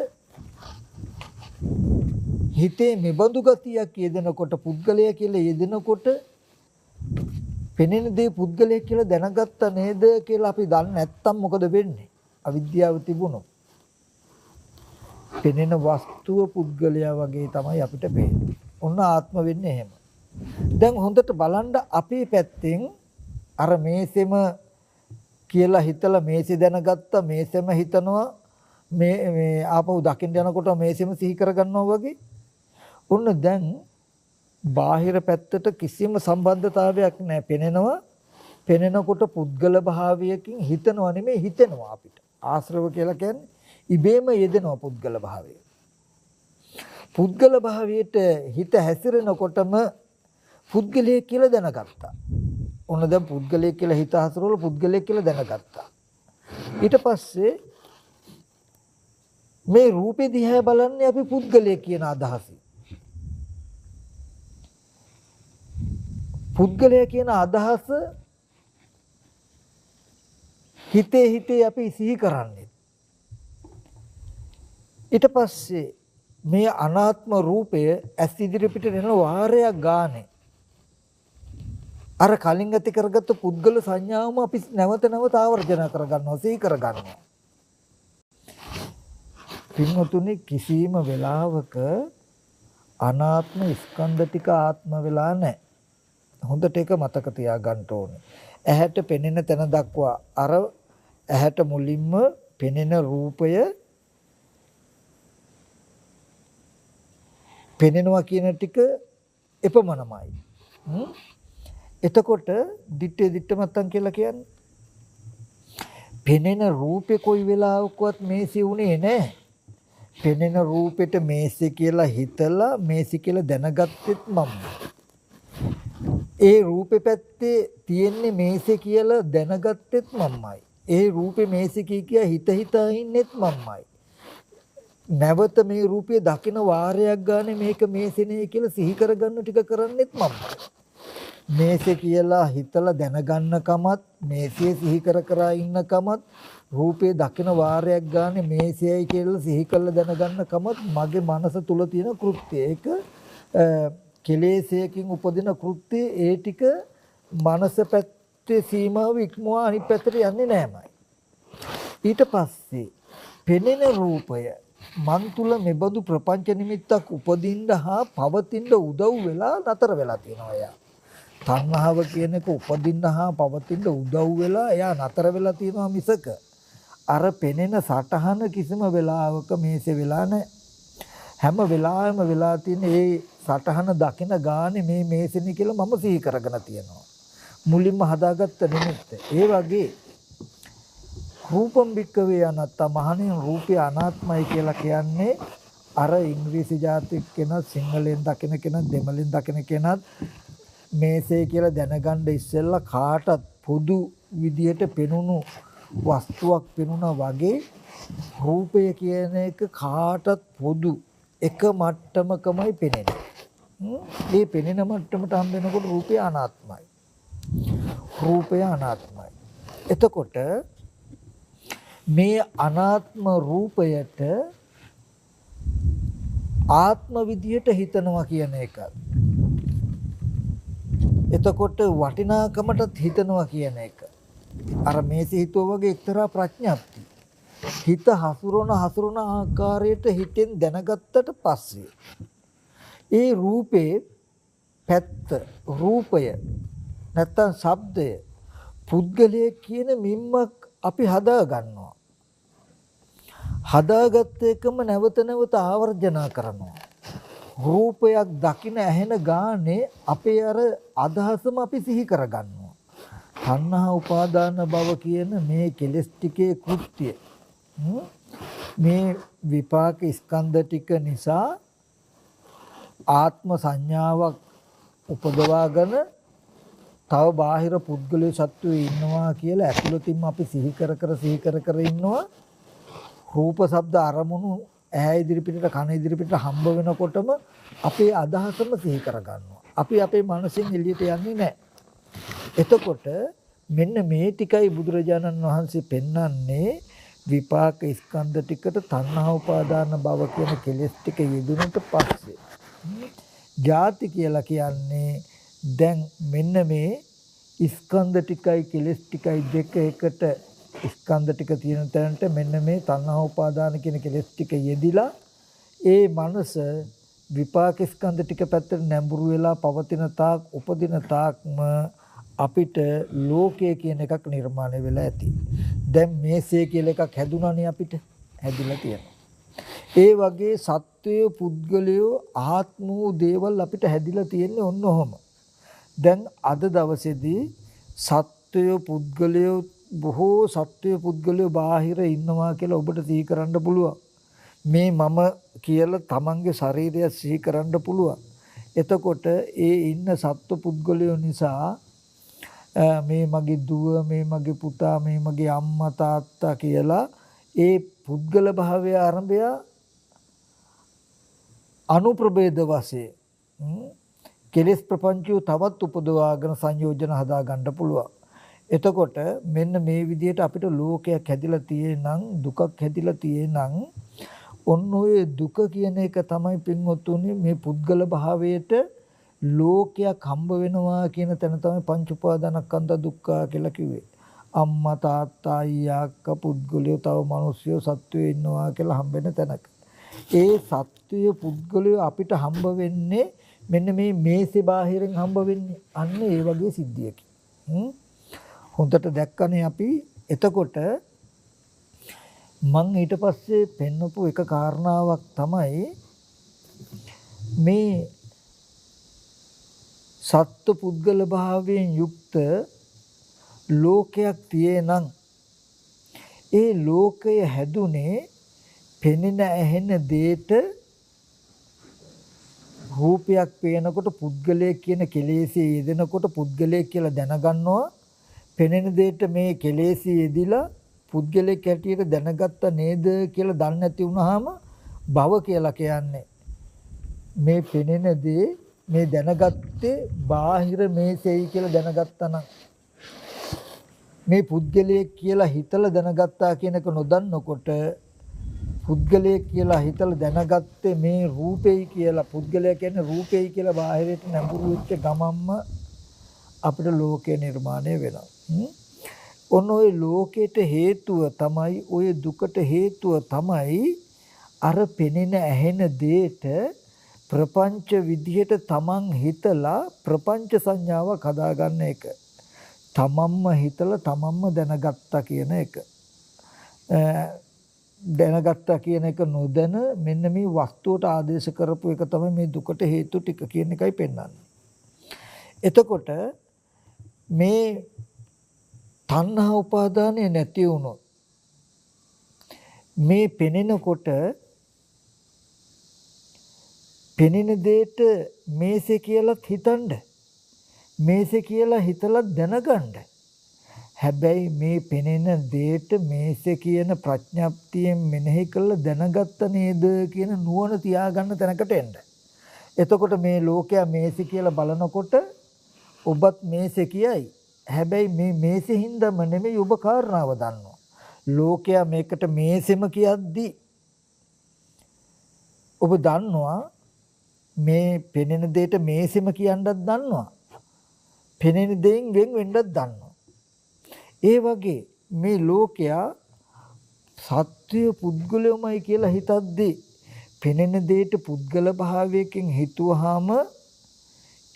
හිතේ මෙබඳු ගතියක් යෙදෙනකොට පුද්ගලයා කියලා යෙදෙනකොට පෙනෙන දේ පුද්ගලයා කියලා දැනගත්ත නේද කියලා අපි දන්නේ නැත්තම් මොකද වෙන්නේ? අවිද්‍යාව තිබුණොත් පෙනෙන වස්තුව පුද්ගලයා වගේ තමයි අපිට පේන්නේ. ඔන්න ආත්ම වෙන්නේ එහෙම. දැන් හොඳට බලන්න අපේ පැත්තෙන් අර මේසෙම කියලා හිතලා මේසෙ දැනගත්ත මේසෙම හිතනවා මේ ආපහු දකින්න යනකොට මේසෙම සිහි කරගන්නවා වගේ. ඔන්න දැන් බාහිර පැත්තට කිසිම සම්බන්ධතාවයක් නැහැ. පෙනෙනවා. පෙනෙනකොට පුද්ගල භාවයකින් හිතනවා නෙමෙයි හිතෙනවා අපිට. ආශ්‍රව කියලා කියන්නේ ඉබේම යෙදෙනවා පුද්ගල භාවය. පුද්ගල භාවයට හිත හැසිරෙනකොටම පුද්ගලයෙක් කියලා දැනගත්තා. ඔන්න දැන් පුද්ගලයෙක් කියලා හිත හසුරවල පුද්ගලයෙක් කියලා දැනගත්තා. ඊට පස්සේ මේ රූපේ දිහා බලන්නේ අපි පුද්ගලයෙක් කියන අදහසින්. පුද්ගලයා කියන අදහස හිතේ අපි සිහි කරන්නේ. ඊට පස්සේ මේ අනාත්ම රූපය ඇස් ඉදිරි පිට එන වාරයක් ගානේ අර කලින් ඇති කරගත්ත පුද්ගල සංඥාවම අපි නැවත නැවත ආවර්ජන කරගන්නවා සිහි කරගන්නවා. පින්වතුනි කිසිම වෙලාවක අනාත්ම ස්කන්ධ ටික ආත්ම වෙලා නැහැ. හොඳට ඒක මතක තියාගන්න ඕනේ. ඇහැට පෙනෙන තැන දක්වා අර ඇහැට මුලින්ම පෙනෙන රූපය පෙනෙනවා කියන ටික එපමණමයි. එතකොට දිත්තේ මත්තන් කියලා කියන්නේ පෙනෙන රූපේ කොයි වෙලාවකවත් මේසි උනේ නැහැ. පෙනෙන රූපෙට මේසි කියලා හිතලා මේසි කියලා දැනගත්තෙත් මම. ඒ රූපේ පැත්තේ තියෙන්නේ මේසෙ කියලා දැනගත්තෙත් මම්මයි. ඒ රූපේ මේසෙ කිය හිත හිතා ඉන්නෙත් මම්මයි. නැවත මේ රූපය දකින වාරයක් ගානේ මේක මේසෙනේ කියලා සිහි කරගන්න ටික කරන්නෙත් මම්මයි. මේසෙ කියලා හිතලා දැනගන්නකමත් මේසෙ සිහි කර ඉන්නකමත් රූපේ දකින වාරයක් ගානේ මේසෙයි කියලා සිහි කරලා දැනගන්නකමත් මගේ මනස තුල තියෙන කෘත්‍යය. ඒක කෙලෙසයකින් උපදින කෘත්‍ය ඒ ටික මනස පැත්තේ සීමාව ඉක්මවා අනිත් පැත්තට යන්නේ නෑමයි. ඊට පස්සේ පෙනෙන රූපය මන් තුල මෙබඳු ප්‍රපංච නිමිත්තක් උපදින්න හා පවතින්න උදව් වෙලා නතර වෙලා තියෙනවා එයා. තණ්හාව කියන එක උපදින්න හා පවතින්න උදව් වෙලා එයා නතර වෙලා තියෙනවා මිසක අර පෙනෙන සටහන කිසිම වෙලාවක මේසෙ වෙලා නැහැ. හැම වෙලාවෙම වෙලා තියෙන ඒ සටහන දකින ගානේ මේ මේසෙනි කියලා මම සිහි කරගෙන තියෙනවා. මුලින්ම හදාගත්ත නිමිත්ත. ඒ වගේ රූපම් භික්කවේ අනාත්ත මහණෙනි රූපය අනාත්මයි කියලා කියන්නේ අර ඉංග්‍රීසි ජාතික කෙනා සිංහලෙන් දකින කෙනා දෙමළෙන් දකින කෙනාත් මේසේ කියලා දැනගන්න ඉස්සෙල්ලා කාටත් පොදු විදියට පෙනුණු වස්තුවක් පෙනුණා වගේ රූපය කියන එක කාටත් පොදු එක මට්ටමකමයි පෙනෙන්නේ. මේ පෙනෙන මට්ටමට හම් වෙනකොට රූපය අනාත්මයි. රූපය අනාත්මයි. එතකොට මේ අනාත්ම රූපයට ආත්ම විදියට හිතනවා කියන එක. එතකොට වටිනාකමටත් හිතනවා කියන එක. අර මේසෙ හිතුවා වගේ එක්තරා ප්‍රඥප්ති. හිත හසුරන ආකාරයට හිතෙන් දැනගත්තට පස්සේ ඒ රූපේ පැත්ත රූපය නැත්තම් ශබ්දය පුද්ගලයේ කියන මිම්මක් අපි හදා ගන්නවා. හදාගත්ත එකම නැවත නැවත ආවර්ජනා කරනවා. රූපයක් දකින ඇහෙන ගානේ අපේ අර අදහසම අපි සිහි කරගන්නවා. තණ්හා උපාදාන භව කියන මේ කෙලෙස් ටිකේ කෘත්‍ය මේ විපාක ස්කන්ධ ටික නිසා ආත්ම සංඥාවක් උපදවාගෙන තව බාහිර පුද්ගලයෝ සත්වෝ ඉන්නවා කියලා ඇතුළතින්ම අපි සිහි කර ඉන්නවා. රූප ශබ්ද අරමුණු ඇහැ ඉදිරිපිටට කන ඉදිරිපිටට හම්බ වෙනකොටම අපේ අදහසම සිහි කරගන්නවා. අපි අපේ මනසෙන් එළියට යන්නේ නැහැ. එතකොට මෙන්න මේ ටිකයි බුදුරජාණන් වහන්සේ පෙන්වන්නේ විපාක ස්කන්ධ ටිකට තණ්හා උපාදාන භව කියන කෙලෙස් ටික යෙදුනට පස්සේ. ජාති කියලා කියන්නේ දැන් මෙන්න මේ ස්කන්ධ ටිකයි කෙලෙස් ටිකයි දෙක එකට ස්කන්ධ ටික තියෙන තැනට මෙන්න මේ තණ්හා උපාදාන කියන කෙලෙස් ටික යෙදිලා ඒ මනස විපාක ස්කන්ධ ටික පැත්තට නැඹුරු වෙලා පවතින තාක් උපදින තාක්ම අපිට ලෝකය කියන එකක් නිර්මාණය වෙලා ඇති. දැන් මේසේ කියලා එකක් හැදුනානේ අපිට හැදිලා තියෙනවා. ඒ වගේ සත්වයේ පුද්ගලයෝ ආත්ම වූ දේවල් අපිට හැදිලා තියෙන්නේ ඔන්න ඔහොම. දැන් අද දවසේදී සත්වයේ පුද්ගලයෝ බොහෝ සත්වයේ පුද්ගලයෝ බාහිර ඉන්නවා කියලා ඔබට සිහි කරන්න පුළුවන්. මේ මම කියලා තමන්ගේ ශරීරය සිහි කරන්න පුළුවන්. එතකොට ඒ ඉන්න සත්ව පුද්ගලයෝ නිසා මේ මගේ දුව, මේ මගේ පුතා, මේ මගේ අම්මා තාත්තා කියලා ඒ පුද්ගල භාවය ආරම්භය අනුප්‍රභේද වශයෙන් කෙලෙස් ප්‍රපංචය තවත් උපදවාගෙන සංයෝජන හදා ගන්න පුළුවන්. එතකොට මෙන්න මේ විදිහට අපිට ලෝකයක් හැදිලා තියෙනං දුකක් හැදිලා තියෙනං ඔන්න ඔය දුක කියන එක තමයි පින්වත්තුනි මේ පුද්ගල භාවයට ලෝකයක් හම්බ වෙනවා කියන තැන තමයි පංච උපාදානස්කන්ධ දුක්ඛ කියලා කිව්වේ. අම්මා තාත්තා අයියා අක්කා පුද්ගලයෝ තව මිනිස්සුયો සත්වයෝ ඉන්නවා කියලා හම්බෙන තැනක. ඒ සත්වය පුද්ගලයෝ අපිට හම්බ වෙන්නේ මෙන්න මේ මේසේ බාහිරින් හම්බ වෙන්නේ අන්න ඒ වගේ සිද්ධියකින්. හොඳට දැක්කනේ අපි. එතකොට මම ඊට පස්සේ පෙන්වපු එක කාරණාවක් තමයි මේ සත්ව පුද්ගල භාවයෙන් යුක්ත ලෝකයක් තියෙනං ඒ ලෝකය හැදුනේ පෙනෙන ඇහෙන දේට රූපයක් පේනකොට පුද්ගලයෙක් කියන කෙලෙසේ යෙදෙනකොට පුද්ගලයෙක් කියලා දැනගන්නවා. පෙනෙන දේට මේ කෙලෙසේ යෙදිලා පුද්ගලයෙක් හැටියට දැනගත්ත නේද කියලා දන්නේ නැති වුනහම භව කියලා කියන්නේ මේ පෙනෙන දේ මේ දැනගත්තේ බාහිර මේසෙයි කියලා දැනගත්තා නම් මේ පුද්ගලයෙක් කියලා හිතලා දැනගත්තා කියන එක නොදන්නකොට පුද්ගලයෙක් කියලා හිතලා දැනගත්තේ මේ රූපෙයි කියලා පුද්ගලයා කියන්නේ රූපෙයි කියලා බාහිරට නැඹුරු වෙච්ච ගමම්ම අපිට ලෝකය නිර්මාණය වෙනවා. ඔන්න ඔය ලෝකෙට හේතුව තමයි ඔය දුකට හේතුව තමයි අර පෙනෙන ඇහෙන දේට ප්‍රපංච විදිහට තමන් හිතලා ප්‍රපංච සංඥාවක් හදාගන්න එක. තමන්ම හිතලා තමන්ම දැනගත්තා කියන එක. දැනගත්තා කියන එක නොදැන මෙන්න මේ වස්තුවට ආදේශ කරපු එක තමයි මේ දුකට හේතු ටික කියන එකයි පෙන්වන්නේ. එතකොට මේ තණ්හා උපාදානය නැති වුණොත් මේ පෙනෙනකොට පෙනෙන දෙයට මේසේ කියලාත් හිතන්න මේසේ කියලා හිතලා දැනගන්න. හැබැයි මේ පෙනෙන දෙයට මේසේ කියන ප්‍රඥප්තියෙන් මෙනෙහි කළා දැනගත්ත නේද කියන නුවණ තියාගන්න තැනකට එන්න. එතකොට මේ ලෝකයා මේසේ කියලා බලනකොට ඔබත් මේසේ කියයි. හැබැයි මේ මේසෙහිඳම නෙමෙයි ඔබ කාරණාව දන්නවා. ලෝකයා මේකට මේසෙම කියද්දි ඔබ දන්නවා මේ පෙනෙන දෙයට මේසෙම කියන්නත් දන්නවා. පෙනෙන දෙයින් වෙන් වෙන්නත් දන්නවා. ඒ වගේ මේ ලෝකයා සත්‍ය පුද්ගලයමයි කියලා හිතද්දී පෙනෙන දෙයට පුද්ගල භාවයකින් හිතුවාම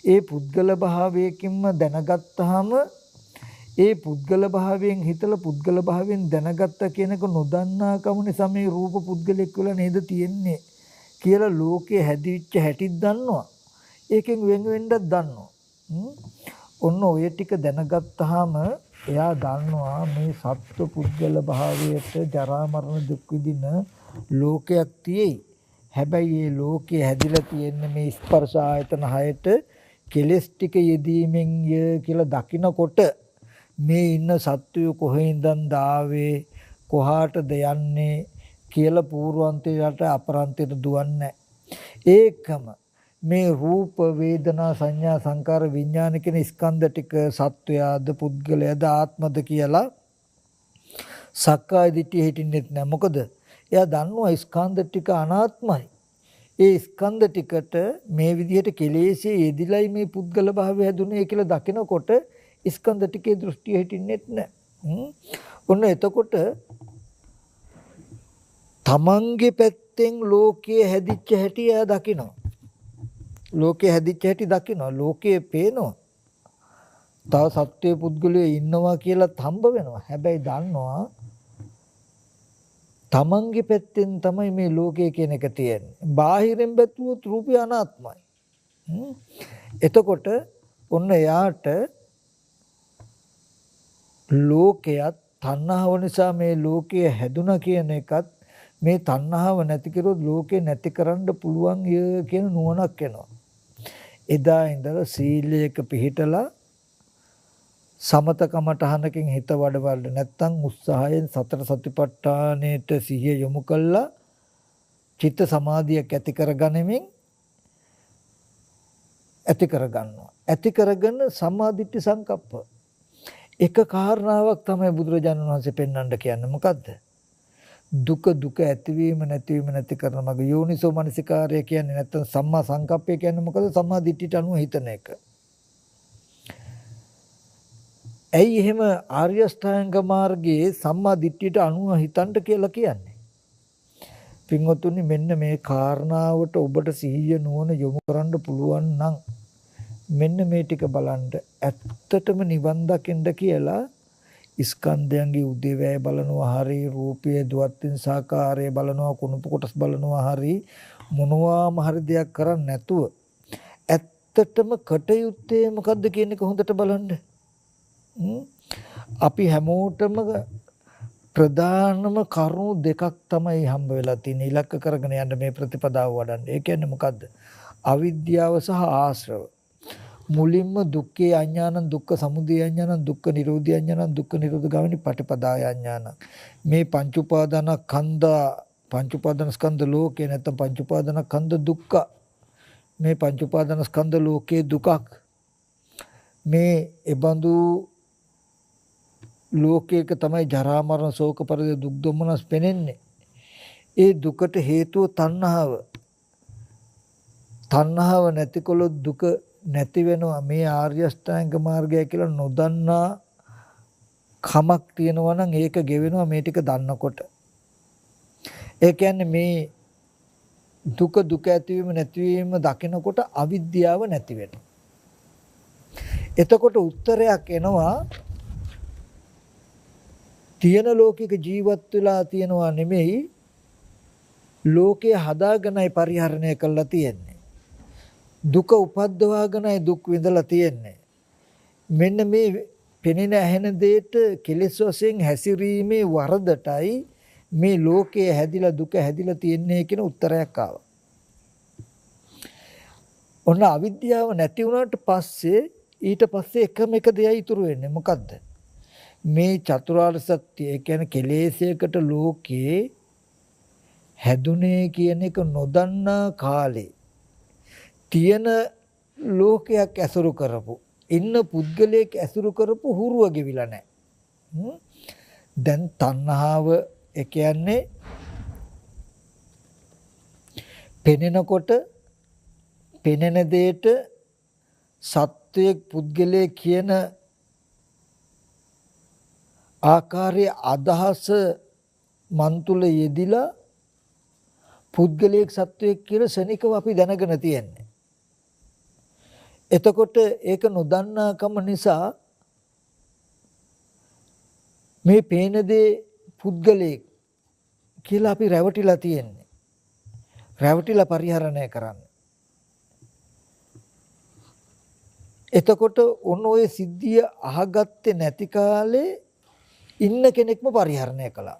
ඒ පුද්ගල භාවයකින්ම දැනගත්තාම ඒ පුද්ගල භාවයෙන් හිතලා පුද්ගල භාවයෙන් දැනගත්ත කෙනෙක් නොදන්නා කම නිසා මේ රූප පුද්ගලෙක් වෙලා නේද තියෙන්නේ කියලා ලෝකේ හැදිච්ච හැටිත් දන්නවා. ඒකෙන් වෙන වෙන්නත් දන්නවා. ඔන්න ඔය ටික දැනගත්තාම එයා දන්නවා මේ සත්ව පුද්ගල භාවයට ජරා මරණ දුක් විඳින ලෝකයක් තියෙයි. හැබැයි මේ ලෝකේ හැදිලා තියෙන්නේ මේ ස්පර්ශ ආයතන හයට කෙලස් ටික යෙදීමෙන් කියලා දකිනකොට මේ ඉන්න සත්වය කොහෙන්දන් දාවේ කොහාටද යන්නේ කියලා පූර්වාන්තයට අපරාන්තයට දුවන්නේ. ඒකම මේ රූප වේදනා සංඥා සංකාර විඥාන කියන ස්කන්ධ ටික සත්වයාද පුද්ගලයාද ආත්මද කියලා සක්කාය දිට්ඨිය හිටින්නෙත් නෑ. මොකද එයා දන්නවා ස්කන්ධ ටික අනාත්මයි. ඒ ස්කන්ධ ටිකට මේ විදිහට කෙලෙසේ යෙදිලයි මේ පුද්ගල භාවය හැදුනේ කියලා දකිනකොට ස්කන්ධ ටිකේ දෘෂ්ටිය හිටින්නෙත් නෑ. ඔන්න එතකොට තමන්ගේ පැත්තෙන් ලෝකයේ හැදිච්ච හැටි එයා දකිනවා. ලෝකයේ හැදිච්ච හැටි දකිනවා. ලෝකයේ පේනවා. තව සත්වයේ පුද්ගලයෝ ඉන්නවා කියලා හම්බ වෙනවා. හැබැයි දන්නවා තමන්ගේ පැත්තෙන් තමයි මේ ලෝකය කියන එක තියෙන්නේ. බාහිරින් බැලුවොත් රූපය අනාත්මයි. එතකොට ඔන්න එයාට ලෝකයක් තණ්හාව නිසා මේ ලෝකය හැදුනා කියන එකත් මේ තණ්හාව නැති කරොත් ලෝකේ නැති කරන්න පුළුවන් කියන නුවණක් එනවා. එදා ඉඳලා සීලයක පිහිටලා සමතකමටහනකින් හිත වඩවන්න නැත්තම් උත්සාහයෙන් සතර සතිපට්ඨානෙට සිහිය යොමු කළා චිත්ත සමාධියක් ඇති කරගනිමින් ඇති කරගන්නවා. ඇති කරගෙන සම්මාදිට්ඨි සංකප්ප. එක කාරණාවක් තමයි බුදුරජාණන් වහන්සේ පෙන්වන්න කියන්නේ. මොකද්ද? දුක දුක ඇතිවීම නැතිවීම නැති කරන මග යෝනිසෝ මනසිකාරය කියන්නේ නැත්තම් සම්මා සංකප්පය කියන්නේ මොකද? සම්මා දිට්ඨියට අනුව හිතන එක. ඇයි එහෙම ආර්ය අෂ්ටාංග මාර්ගයේ සම්මා දිට්ඨියට අනුව හිතන්න කියලා කියන්නේ? පින්වතුනි මෙන්න මේ කාරණාවට ඔබට සිහිය නුවණ යොමු කරන්න පුළුවන් නම් මෙන්න මේ ටික බලන්න ඇත්තටම නිවන් දකින්න කියලා ස්කන්ධයන්ගේ උදේවැය බලනවා හරි රූපයේ දුවත්ින් සාකාරය බලනවා කුණුපු කොටස් බලනවා හරි මොනවාම හරි දෙයක් කරන්නේ නැතුව ඇත්තටම කටයුත්තේ මොකද්ද කියන එක හොඳට බලන්න. අපි හැමෝටම ප්‍රධානම කරුණු දෙකක් තමයි හම්බ වෙලා තියෙන්නේ ඉලක්ක කරගෙන යන්න මේ ප්‍රතිපදාව වඩන්න. ඒ කියන්නේ මොකද්ද? අවිද්‍යාව සහ ආශ්‍රව. මුලින්ම දුක්ඛේ අඥානං දුක්ඛ සමුදය අඥානං දුක්ඛ නිරෝධය අඥානං දුක්ඛ නිරෝධ ගාමිනී පටිපදාය අඥානං. මේ පංච උපාදාන ස්කන්ධ ලෝකේ නැත්නම් පංච උපාදාන ස්කන්ධ දුක්ඛ. මේ පංච උපාදාන ස්කන්ධ ලෝකේ දුකක්. මේ එබඳු ලෝකයක තමයි ජරා මරණ ශෝක පරිදේ දුක් දුම්නස් පෙනෙන්නේ. ඒ දුකට හේතුව තණ්හාව. තණ්හාව නැතිකොලොත් දුක නැති වෙනවා. මේ ආර්ය අෂ්ටාංග මාර්ගය කියලා නොදන්නා කමක් තියෙනවා නම් ඒක ගෙවෙනවා මේ ටික දන්නකොට. ඒ කියන්නේ මේ දුක දුක ඇතිවීම නැතිවීම දකිනකොට අවිද්‍යාව නැති වෙනවා. එතකොට උත්තරයක් එනවා තියෙන ලෝකික ජීවත් වෙලා තියෙනවා නෙමෙයි ලෝකය හදාගෙනයි පරිහරණය කරලා තියෙන්නේ. දුක උපද්දවාගෙනයි දුක් විඳලා තියෙන්නේ. මෙන්න මේ පෙනෙන ඇහෙන දෙයට කෙලෙස් වශයෙන් හැසිරීමේ වරදටයි මේ ලෝකයේ හැදිලා දුක හැදිලා තියන්නේ කියන උත්තරයක් ආවා. ඔන්න අවිද්‍යාව නැති වුණාට පස්සේ ඊට පස්සේ එකම එක දෙයයි ඉතුරු වෙන්නේ. මොකද්ද? මේ චතුරාර්ය සත්‍ය ඒ කියන්නේ කෙලෙසයකට ලෝකේ හැදුනේ කියන එක නොදන්නා කාලේ තියෙන ලෝකයක් ඇසුරු කරපු ඉන්න පුද්ගලයෙක් ඇසුරු කරපු හුරුව ගෙවිලා නැහැ. දැන් තණ්හාව ඒ කියන්නේ පෙනෙනකොට පෙනෙන දෙයට සත්වයක් පුද්ගලයෙක් කියන ආකාරයේ අදහස මන් තුල යෙදිලා පුද්ගලයෙක් සත්වයක් කියලා ශනිකව අපි දැනගෙන තියෙන්නේ. එතකොට ඒක නොදන්නාකම නිසා මේ පේන දේ පුද්ගලයෙක් කියලා අපි රැවටිලා තියෙන්නේ. රැවටිලා පරිහරණය කරන්න. එතකොට ඔන්න ඔය සිද්ධිය අහගත්තේ නැති කාලේ ඉන්න කෙනෙක්ම පරිහරණය කළා.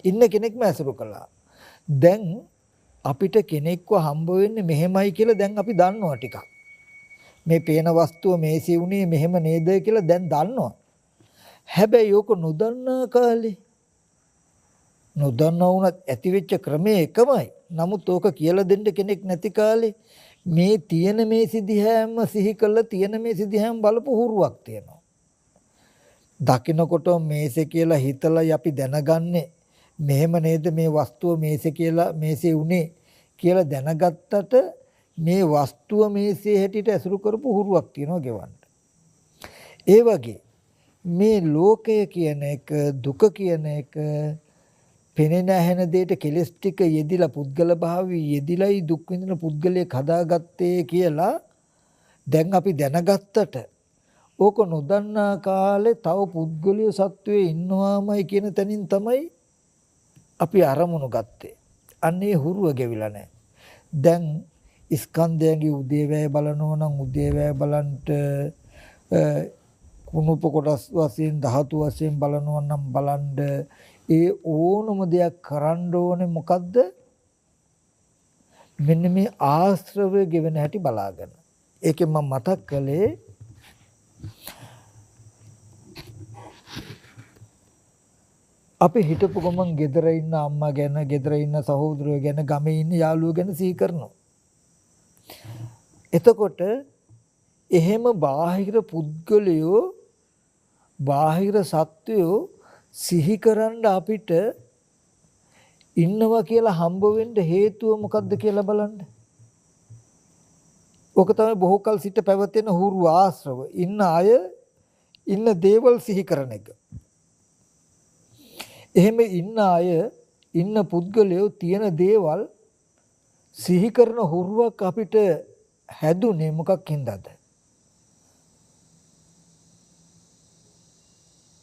ඉන්න කෙනෙක්ම ඇසුරු කළා. දැන් අපිට කෙනෙක්ව හම්බ වෙන්නේ මෙහෙමයි කියලා දැන් අපි දන්නවා ටිකක්. මේ පේන වස්තුව මේසේ උනේ මෙහෙම නේද කියලා දැන් දන්නවා. හැබැයි ඕක නොදන්නා කාලේ නොදන්නා වුණත් ඇති වෙච්ච ක්‍රමය එකමයි. නමුත් ඕක කියලා දෙන්න කෙනෙක් නැති කාලේ මේ තියෙන මේ සිදිහැම සිහි කළා තියෙන මේ සිදිහැම බලපු හුරුවක් තියෙනවා. දකින්නකොට මේසේ කියලා හිතලා අපි දැනගන්නේ මෙහෙම නේද මේ වස්තුව මේසේ කියලා මේසේ උනේ කියලා දැනගත්තට මේ වස්තුව මේසේ හැටියට ඇසුරු කරපු හුරුවක් තියෙනවා ගෙවන්න. ඒ වගේ මේ ලෝකය කියන එක දුක කියන එක පෙනෙන ඇහෙන දෙයට කෙලස් ටික යෙදිලා පුද්ගල භාවී යෙදිලායි දුක් විඳින පුද්ගලයෙක් හදාගත්තේ කියලා දැන් අපි දැනගත්තට ඕක නොදන්නා කාලේ තව පුද්ගලිය සත්වයේ ඉන්නවාමයි කියන තැනින් තමයි අපි අරමුණු ගත්තේ. අන්නේ හුරුව ගෙවිලා නැහැ. දැන් ස්කන්ධයන්ගේ උදේවැය බලනවා නම් උදේවැය බලන්ට කුණුප කොටස් වශයෙන් ධාතු වශයෙන් බලනවා නම් බලන්න ඒ ඕනම දෙයක් කරන්න ඕනේ මොකද්ද? මෙන්න මේ ආශ්‍රවය ගෙවෙන හැටි බලාගෙන. ඒකෙන් මම මතක් කළේ අපි හිතපු ගමන් ගෙදර ඉන්න අම්මා ගැන, ගෙදර ඉන්න සහෝදරයෝ ගැන, ගමේ ඉන්න යාළුවෝ ගැන සිහි කරනවා. එතකොට එහෙම බාහිර පුද්ගලයෝ, බාහිර සත්වයෝ සිහි කරන්න අපිට ඉන්නවා කියලා හම්බ වෙන්න හේතුව මොකක්ද කියලා බලන්න. ඔක තමයි බොහෝ කල සිට පැවතෙන හුරු ආශ්‍රව. ඉන්න අය ඉන්න දේවල් සිහි කරන එක. එහෙම ඉන්න අය ඉන්න පුද්ගලයෝ තියෙන දේවල් සිහි කරන හුරුවක් අපිට හැදුනේ මොකක් හින්දාද?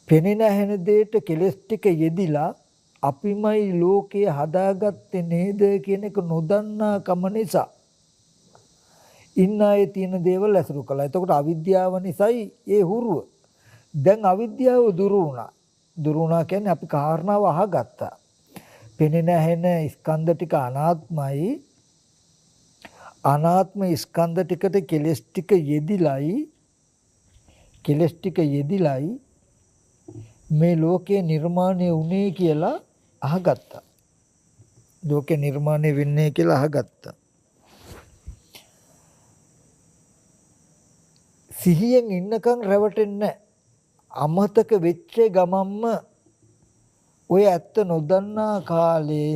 පෙනෙන ඇහෙන දෙයට කෙලස් ටික යෙදිලා අපිමයි ලෝකයේ හදාගත්තේ නේද කියන එක නොදන්නා කම නිසා ඉන්න අය තියෙන දේවල් ඇසුරු කළා. එතකොට අවිද්‍යාව නිසායි ඒ හුරුව. දැන් අවිද්‍යාව දුරු වුණා. දුරු වුණා කියන්නේ අපි කාරණාව අහගත්තා. පෙනෙන ඇහෙන ස්කන්ධ ටික අනාත්මයි. අනාත්ම ස්කන්ධ ටිකට කෙලස් ටික යෙදිලයි මේ ලෝකේ නිර්මාණය වුණේ කියලා අහගත්තා. ලෝකේ නිර්මාණය වෙන්නේ කියලා අහගත්තා. සිහියෙන් ඉන්නකම් රැවටෙන්නේ අමතක වෙච්ච ගමම්ම ඔය ඇත්ත නොදන්නා කාලේ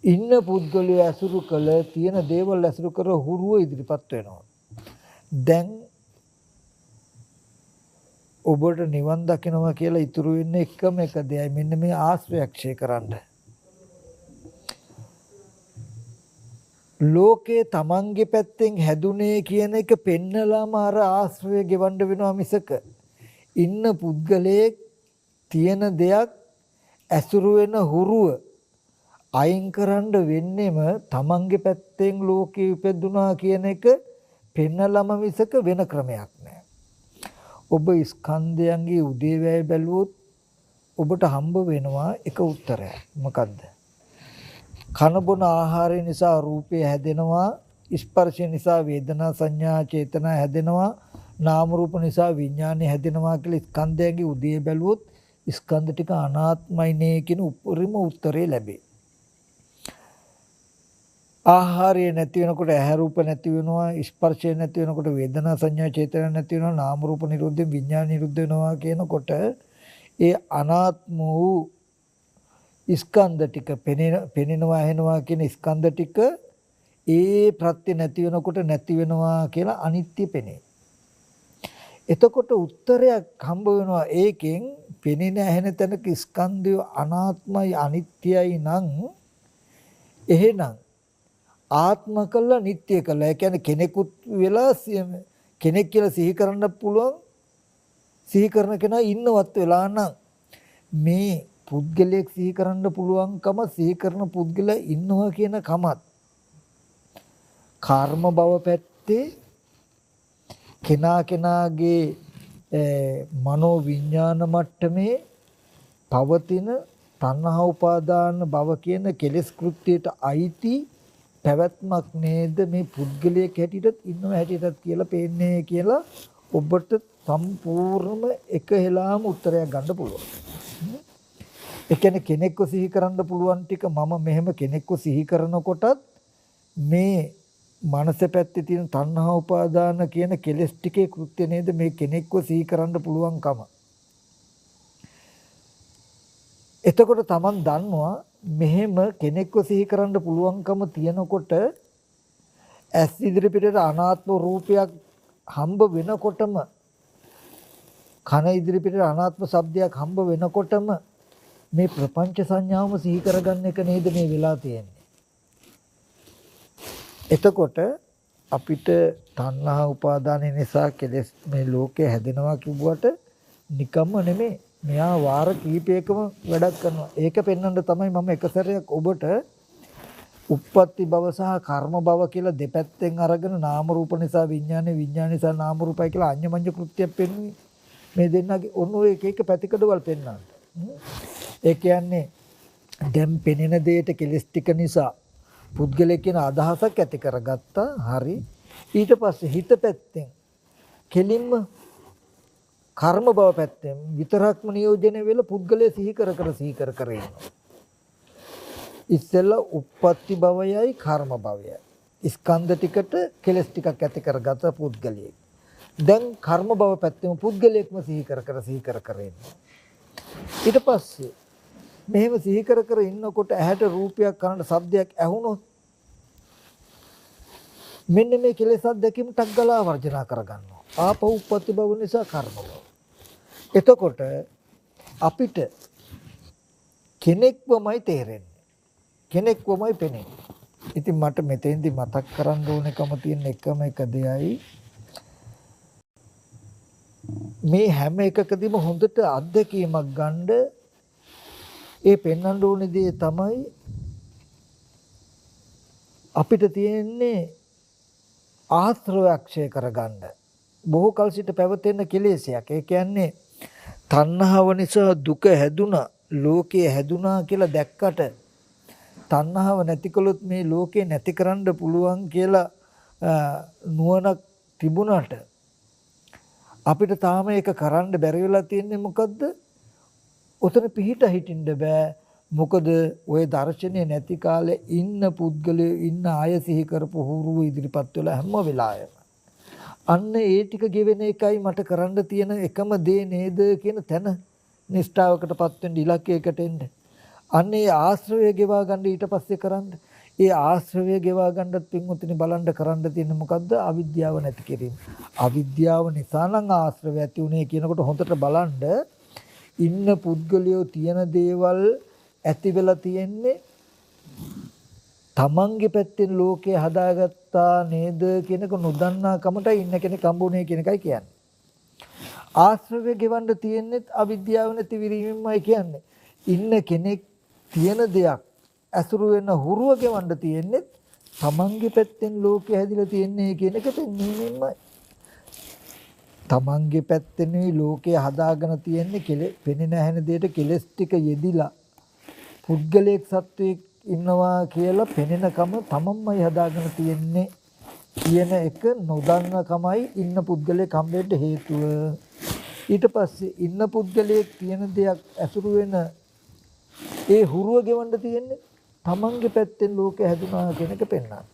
ඉන්න පුද්ගලයා ඇසුරු කළ තියෙන දේවල් ඇසුරු කර හුරුව ඉදිරිපත් වෙනවා. දැන් ඔබට නිවන් දකින්නවා කියලා ඉතුරු වෙන්නේ එකම එක දෙයයි. මෙන්න මේ ආශ්‍රයක්ෂය කරන්න. ලෝකේ තමන්ගේ පැත්තෙන් හැදුනේ කියන එක පෙන්නලාම අර ආශ්‍රය ගෙවන්න වෙනවා මිසක ඉන්න පුද්ගලයෙක් තියෙන දෙයක් ඇසුරු වෙන හුරුව අයින් කරන්න වෙන්නේම තමන්ගේ පැත්තෙන් ලෝකේ ඉපදුනා කියන එක පෙන්නලම මිසක වෙන ක්‍රමයක් නෑ. ඔබ ස්කන්ධයන්ගේ උදේවැය බැලුවොත් ඔබට හම්බ වෙනවා එක උත්තරයක්. මොකද්ද? කන බොන ආහාරය නිසා රූපය හැදෙනවා, ස්පර්ශය නිසා වේදනා සංඥා චේතනා හැදෙනවා, නාම රූප නිසා විඥානය හැදෙනවා කියලා ස්කන්ධයන්ගේ උදේ බැලුවොත් ස්කන්ධ ටික අනාත්මයි නේ කියන උපරිම උත්තරේ ලැබේ. ආහාරය නැති වෙනකොට ඇහැ රූප නැති වෙනවා, ස්පර්ශය නැති වෙනකොට වේදනා සංඥා චේතනා නැති වෙනවා, නාම රූප නිරෝධයෙන් විඥාන නිරුද්ධ වෙනවා කියනකොට ඒ අනාත්ම වූ ස්කන්ධ ටික පෙනෙනවා ඇහෙනවා කියන ස්කන්ධ ටික ඒ ප්‍රත්‍ය නැති වෙනකොට නැති වෙනවා කියලා අනිත්‍ය පෙනේ. එතකොට උත්තරයක් හම්බ වෙනවා ඒකෙන් පෙනෙන ඇහෙන තැනක ස්කන්ධය අනාත්මයි අනිත්‍යයි නම් එහෙනම් ආත්ම කළා නිට්ටය කළා. ඒ කියන්නේ කෙනෙකුත් වෙලා කෙනෙක් කියලා සිහි කරන්න පුළුවන් සිහි කරන කෙනා ඉන්නවත් වෙලා නම් මේ පුද්ගලයෙක් සිහි කරන්න පුළුවන්කම සිහි කරන පුද්ගලයා ඉන්නවා කියන කමත් කර්ම භව පැත්තේ කෙනා කෙනාගේ මනෝ විඥාන මට්ටමේ පවතින තණ්හා උපාදාන භව කියන කෙලෙස් කෘත්‍යයට අයිති පැවැත්මක් නේද මේ පුද්ගලයෙක් හැටියට ඉන්නව හැටියට කියලා පේන්නේ කියලා ඔබට සම්පූර්ණම එක හෙලාම උත්තරයක් ගන්න පුළුවන්. ඒ කියන්නේ කෙනෙක්ව සිහි කරන්න පුළුවන් ටික මම මෙහෙම කෙනෙක්ව සිහි කරනකොටත් මේ මනස පැත්තේ තියෙන තණ්හා උපාදාන කියන කෙලෙස් ටිකේ කෘත්‍ය නේද මේ කෙනෙක්ව සිහි කරන්න පුළුවන්කම. එතකොට Taman දන්නවා මෙහෙම කෙනෙක්ව සිහි කරන්න පුළුවන්කම තියෙනකොට ඇස් ඉදිරි පිටට අනාත්ම රූපයක් හම්බ වෙනකොටම කන ඉදිරි පිටට අනාත්ම ශබ්දයක් හම්බ වෙනකොටම මේ ප්‍රපංච සංඥාවම සිහි කරගන්න එක නේද මේ වෙලා තියෙන්නේ. එතකොට අපිට තණ්හා උපාදාන නිසා කෙලෙස් මේ ලෝකේ හැදෙනවා කිව්වට නිකම්ම නෙමෙයි. මෙයා වාර කීපයකම වැඩක් කරනවා. ඒක පෙන්වන්න තමයි මම එක සැරයක් ඔබට උප්පත්ති භව සහ කර්ම භව කියලා දෙපැත්තෙන් අරගෙන නාම රූප නිසා විඥානේ විඥාන නිසා නාම රූපයි කියලා අඤ්ඤමඤ්ඤ කෘත්‍යයක් පෙන්වන්නේ. මේ දෙන්නගේ ඔන්න ඔය එක එක පැතිකඩවල් පෙන්වන්න. ඒ කියන්නේ දැන් පෙනෙන දෙයට කෙලස් ටික නිසා පුද්ගලයෙක් කියන අදහසක් ඇති කරගත්තා. හරි. ඊට පස්සේ හිත පැත්තෙන් කෙලින්ම කර්ම භව පැත්තෙන් විතරක්ම නියෝජනය වෙලා පුද්ගලයා සිහි කර කර ඉන්නවා. ඉස්සෙල්ලා උප්පත්ති භවයයි කර්ම භවයයි. ස්කන්ධ ටිකට කෙලස් ටිකක් ඇති කරගත්ත පුද්ගලයෙක්. දැන් කර්ම භව පැත්තෙම පුද්ගලයෙක්ම සිහි කර කර ඉන්නවා. ඊට පස්සේ මෙහෙම සිහි කර ඉන්නකොට ඇහැට රූපයක් කනට ශබ්දයක් ඇහුනොත් මෙන්න මේ කෙලෙස් අධ්‍යක්ීම ටක් ගාලා වර්ජනා කරගන්නවා. ආපහු උප්පත්ති භව නිසා කර්ම භව. එතකොට අපිට කෙනෙක්වමයි තේරෙන්නේ. කෙනෙක්වමයි පෙනෙන්නේ. ඉතින් මට මෙතෙන්දි මතක් කරන්න ඕනකම තියෙන එකම එක දෙයයි මේ හැම එකකදීම හොඳට අත්දැකීමක් ගන්න ඒ පෙන්වන්න ඕනේ දේ තමයි අපිට තියෙන්නේ ආශ්‍රවක්ෂය කරගන්න බොහෝ කල සිට පැවතෙන කෙලෙසයක්. ඒ කියන්නේ තණ්හාව නිසා දුක හැදුනා ලෝකේ හැදුනා කියලා දැක්කට තණ්හාව නැතිකොලොත් මේ ලෝකේ නැති කරන්න පුළුවන් කියලා නුවණක් තිබුණාට අපිට තාම ඒක කරන්න බැරි වෙලා තියෙන්නේ මොකද්ද? උතන පිහිට හිටින්න බෑ. මොකද ওই දර්ශනය නැති කාලේ ඉන්න පුද්ගලයෝ ඉන්න අය සිහි කරපු හුරුව ඉදිරිපත් වෙලා හැම වෙලාවෙම අන්න ඒ ටික ගෙවෙන එකයි මට කරන්න තියෙන එකම දේ නේද කියන තැන නිෂ්ඨාවකටපත් වෙන්න ඉලක්කයකට එන්න. අන්න ඒ ආශ්‍රවය ගෙවා ගන්න ඊට පස්සේ කරන්න. ඒ ආශ්‍රවය ගෙවා ගන්නත් පින්වතුනි බලන්න කරන්න තියෙන්නේ මොකද්ද? අවිද්‍යාව නැති කිරීම. අවිද්‍යාව නිසා නම් ආශ්‍රවය ඇති උනේ කියනකොට හොඳට බලන්න ඉන්න පුද්ගලයෝ තියෙන දේවල් ඇති වෙලා තියෙන්නේ තමන්ගේ පැත්තෙන් ලෝකේ හදාගත්තා නේද කියනක නොදන්නා කමටයි ඉන්න කෙනෙක් හම්බුනේ කියන එකයි කියන්නේ. ආශ්‍රවය ගෙවන්න තියෙන්නේ අවිද්‍යාව නැති විරීමයි කියන්නේ. ඉන්න කෙනෙක් තියෙන දෙයක් අසුරු වෙන හුරුව ගෙවන්න තියෙන්නේ තමන්ගේ පැත්තෙන් ලෝකේ හැදිලා තියෙන්නේ කියන එක පෙන්වීමයි. තමන්ගේ පැත්තෙන් ලෝකේ හදාගෙන තියෙන්නේ පෙනෙන ඇහෙන දෙයට කෙලස් ටික යෙදිලා පුද්ගලයෙක් සත්වයක් ඉන්නවා කියලා පෙනෙනකම තමන්මයි හදාගෙන තියෙන්නේ කියන එක නොදන්නකමයි ඉන්න පුද්ගලයෙක් හම්බෙන්න හේතුව. ඊට පස්සේ ඉන්න පුද්ගලයෙක් තියෙන දෙයක් ඇසුරු වෙන ඒ හුරුව ගෙවන්න තියෙන්නේ තමන්ගේ පැත්තෙන් ලෝකේ හැදුනා කියන එක පෙන්වන්න.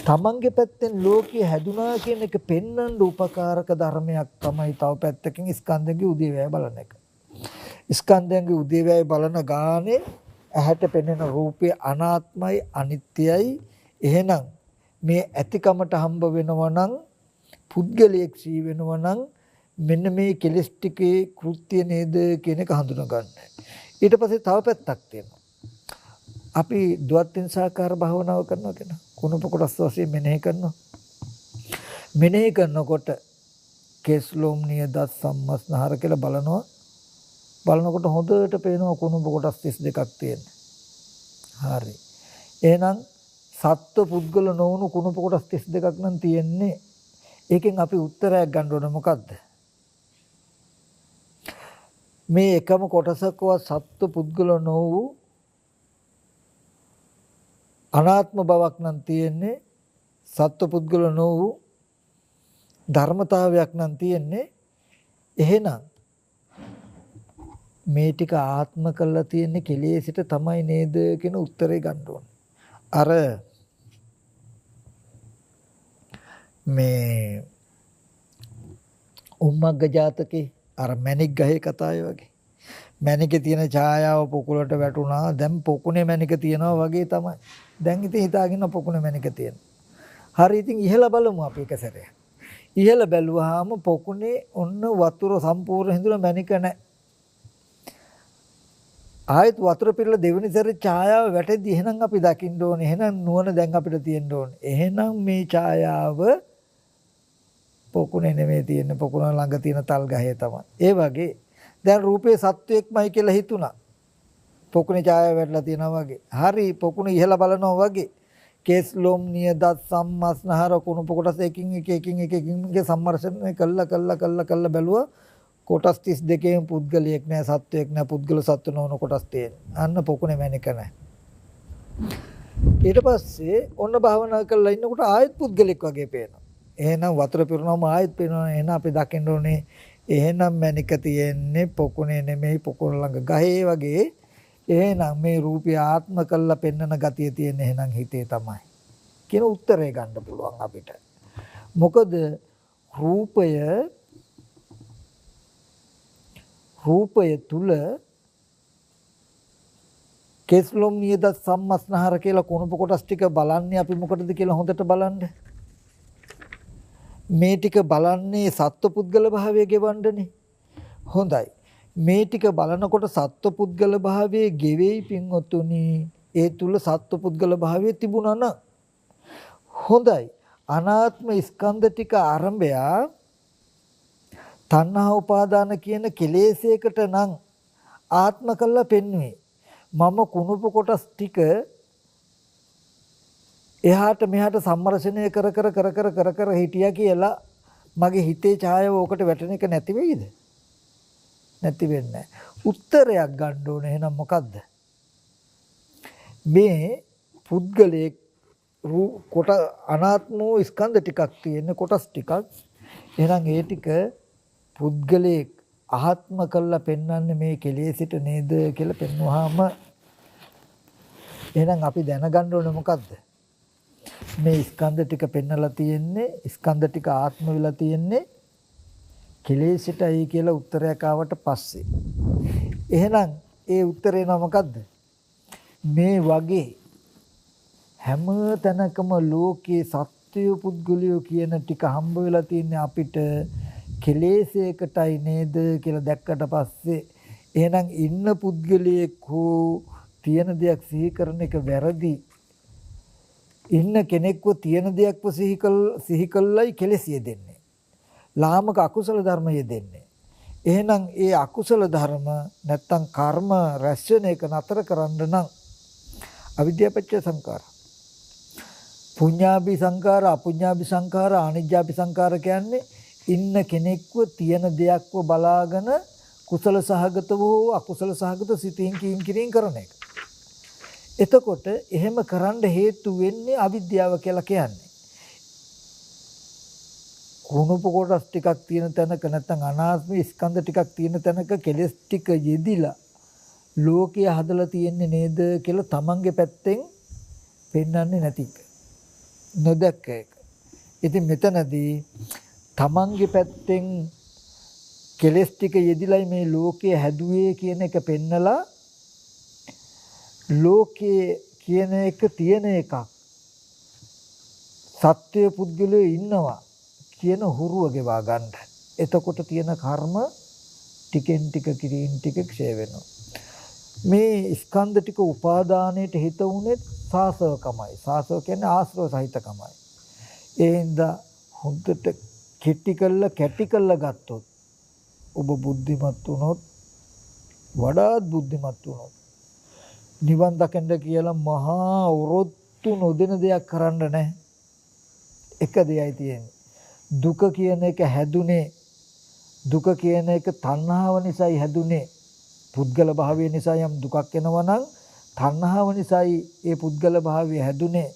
තමන්ගේ පැත්තෙන් ලෝකේ හැදුනා කියන එක පෙන්වන්න උපකාරක ධර්මයක් තමයි තව පැත්තකින් ස්කන්ධගේ උදේවැය බලන එක. ස්කන්ධයන්ගේ උදේවැය බලන ගානේ ඇහැට පෙනෙන රූපය අනාත්මයි අනිත්‍යයි. එහෙනම් මේ ඇතිකමට හම්බ වෙනවා නම් පුද්ගලයෙක් සී වෙනවා නම් මෙන්න මේ කෙලස් ටිකේ කෘත්‍ය නේද කියන එක හඳුනා ගන්න. ඊට පස්සේ තව පැත්තක් තියෙනවා. අපි ද්වත්තින් සාකාර භාවනාව කරනවා කියන කුණප කොටස් වශයෙන් මෙනෙහි කරනවා. මෙනෙහි කරනකොට කෙස්ලොම් නියදත් සම්මස්නහර කියලා බලනවා. බලනකොට හොඳට පේනවා කුණුඹ කොටස් 32ක් තියෙන. හරි. එහෙනම් සත්ව පුද්ගල නොවුණු කුණුඹ කොටස් 32ක් නම් තියෙන්නේ. ඒකෙන් අපි උත්තරයක් ගන්න ඕන මොකද්ද? මේ එකම කොටසකවත් සත්ව පුද්ගල නොවු අනාත්ම බවක් නම් තියෙන්නේ. සත්ව පුද්ගල නොවු ධර්මතාවයක් නම් තියෙන්නේ. එහෙනම් මේ ටික ආත්ම කළා තියෙන්නේ කෙලෙසිට තමයි නේද කියන උත්තරේ ගන්න ඕනේ. අර මේ උම්මග්ග ජාතකේ අර මැණික් ගහේ කතාවේ වගේ. මැණිකේ තියෙන ඡායාව පොකුලට වැටුණා. දැන් පොකුණේ මැණික තියනවා වගේ තමයි. දැන් ඉතින් හිතාගෙන පොකුණේ මැණික තියෙනවා. හරි ඉතින් ඉහළ බලමු අපි එක සැරයක්. ඉහළ බැලුවාම පොකුණේ ඔන්න වතුර සම්පූර්ණ හිඳුලා මැණික නැහැ. ආයෙත් වතුර පිරලා දෙවෙනි සැරේ ඡායාව වැටෙද්දි එහෙනම් අපි දකින්න ඕනේ. එහෙනම් නුවණ දැන් අපිට තියෙන්න ඕනේ. එහෙනම් මේ ඡායාව පොකුණේ නෙමෙයි තියෙන්නේ. පොකුණ ළඟ තියෙන තල් ගහේ තමයි. ඒ වගේ දැන් රූපේ සත්වයක්මයි කියලා හිතුණා. පොකුණේ ඡායාව වැටලා තියෙනවා වගේ. හරි පොකුණ ඉහළ බලනවා වගේ. කේස් ලොම් නියදත් සම්මස්නහර කුණු කොටස් එකින් එක සම්මර්ෂණය කළා බැලුවා. කොටස් 32න් පුද්ගලයෙක් නෑ සත්වයක් නෑ පුද්ගල සත්ව නොවන කොටස් තියෙන. අන්න පොකුණේ මැනික නෑ. ඊට පස්සේ ඔන්න භාවනා කරලා ඉන්නකොට ආයෙත් පුද්ගලෙක් වගේ පේනවා. එහෙනම් වතුර පිරුණාම ආයෙත් පේනවා. එහෙනම් අපි දකින්න ඕනේ එහෙනම් මැනික තියෙන්නේ පොකුණේ නෙමෙයි පොකුණ ළඟ ගහේ වගේ. එහෙනම් මේ රූපය ආත්ම කළා පෙන්වන ගතිය තියෙන එහෙනම් හිතේ තමයි කියන උත්තරය ගන්න පුළුවන් අපිට. මොකද රූපය තුල කෙස්ලොම් නියදත් සම්මස්නහර කියලා කුණප කොටස් ටික බලන්නේ අපි මොකටද කියලා හොඳට බලන්න. මේ ටික බලන්නේ සත්පුද්ගල භාවයේ ගෙවන්නනේ. හොඳයි. මේ ටික බලනකොට සත්පුද්ගල භාවයේ ගෙවෙයි පින්වතුනි. ඒ තුල සත්පුද්ගල භාවයේ තිබුණා නම් හොඳයි. අනාත්ම ස්කන්ධ ටික ආරම්භයා තණ්හා උපාදාන කියන කෙලෙසයකට නම් ආත්ම කළා පෙන්වුවේ. මම කුණුප කොටස් ටික එහාට මෙහාට සම්මර්ෂණය කර හිටියා කියලා මගේ හිතේ ඡායාව ඔකට වැටෙන එක නැති වෙයිද? නැති වෙන්නේ. උත්තරයක් ගන්න ඕනේ. එහෙනම් මොකද්ද? මේ පුද්ගලයේ කොට අනාත්ම ස්කන්ධ ටිකක් තියෙන කොටස් ටිකක්. එහෙනම් ඒ ටික පුද්ගලයේ ආත්ම කළා පෙන්වන්නේ මේ කෙලෙසිට නේද කියලා පෙන්වුවාම එහෙනම් අපි දැනගන්න ඕනේ මොකද්ද? මේ ස්කන්ධ ටික පෙන්වලා තියෙන්නේ ස්කන්ධ ටික ආත්ම වෙලා තියෙන්නේ කෙලෙසිටයි කියලා උත්තරයක් ආවට පස්සේ. එහෙනම් ඒ උත්තරේ නම මොකද්ද? මේ වගේ හැම තැනකම ලෝකේ සත්‍ය පුද්ගලියෝ කියන ටික හම්බ වෙලා තියෙන්නේ අපිට කෙලෙසයකටයි නේද කියලා දැක්කට පස්සේ එහෙනම් ඉන්න පුද්ගලයෙක් හෝ තියෙන දෙයක් සිහි කරන එක වැරදි. ඉන්න කෙනෙක්ව තියෙන දෙයක්ව සිහි කළයි කෙලෙසිය දෙන්නේ. ලාමක අකුසල ධර්ම යෙදෙන්නේ. එහෙනම් ඒ අකුසල ධර්ම නැත්තම් කර්ම රැස් වෙන එක නතර කරන්න නම් අවිද්‍යාපච්චය සංකාර. පුඤ්ඤාභි සංකාර, අපුඤ්ඤාභි සංකාර, අනිජ්ජාභි සංකාර කියන්නේ ඉන්න කෙනෙක්ව තියෙන දෙයක්ව බලාගෙන කුසල සහගතව හෝ අකුසල සහගත සිතින් කියින් කරන එක. එතකොට එහෙම කරන්න හේතු වෙන්නේ අවිද්‍යාව කියලා කියන්නේ. කුණුප කොටස් ටිකක් තියෙන තැනක නැත්නම් අනාත්ම ස්කන්ධ ටිකක් තියෙන තැනක කෙලස් ටික යෙදිලා ලෝකය හදලා තියෙන්නේ නේද කියලා තමන්ගේ පැත්තෙන් පෙන්වන්නේ නැති එක. නොදැක්ක එක. ඉතින් මෙතනදී තමන්ගේ පැත්තෙන් කෙලස් ටික යෙදිලා මේ ලෝකය හැදුවේ කියන එක පෙන්නලා ලෝකයේ කියන එක තියෙන එකක්. සත්‍ය පුද්ගලයෝ ඉන්නවා කියන හුරුව ගෙවා ගන්න. එතකොට තියෙන කර්ම ටිකෙන් ටික කිරීම ටික ක්ෂය වෙනවා. මේ ස්කන්ධ ටික උපාදානයේට හිත උනේ සාසවකමයි. සාසව කියන්නේ ආශ්‍රව සහිතකමයි. ඒ හින්දා හොඳට කෙටි කළා කැටි කළා ගත්තොත් ඔබ බුද්ධිමත් වුණොත් වඩාත් බුද්ධිමත් වුණොත් නිවන් දකින්න කියලා මහා ඔරොත්තු නොදෙන දෙයක් කරන්න නැහැ. එක දෙයයි තියෙන්නේ. දුක කියන එක හැදුනේ දුක කියන එක තණ්හාව නිසායි හැදුනේ. පුද්ගල භාවය නිසා යම් දුකක් එනවා නම් තණ්හාව නිසායි ඒ පුද්ගල භාවය හැදුනේ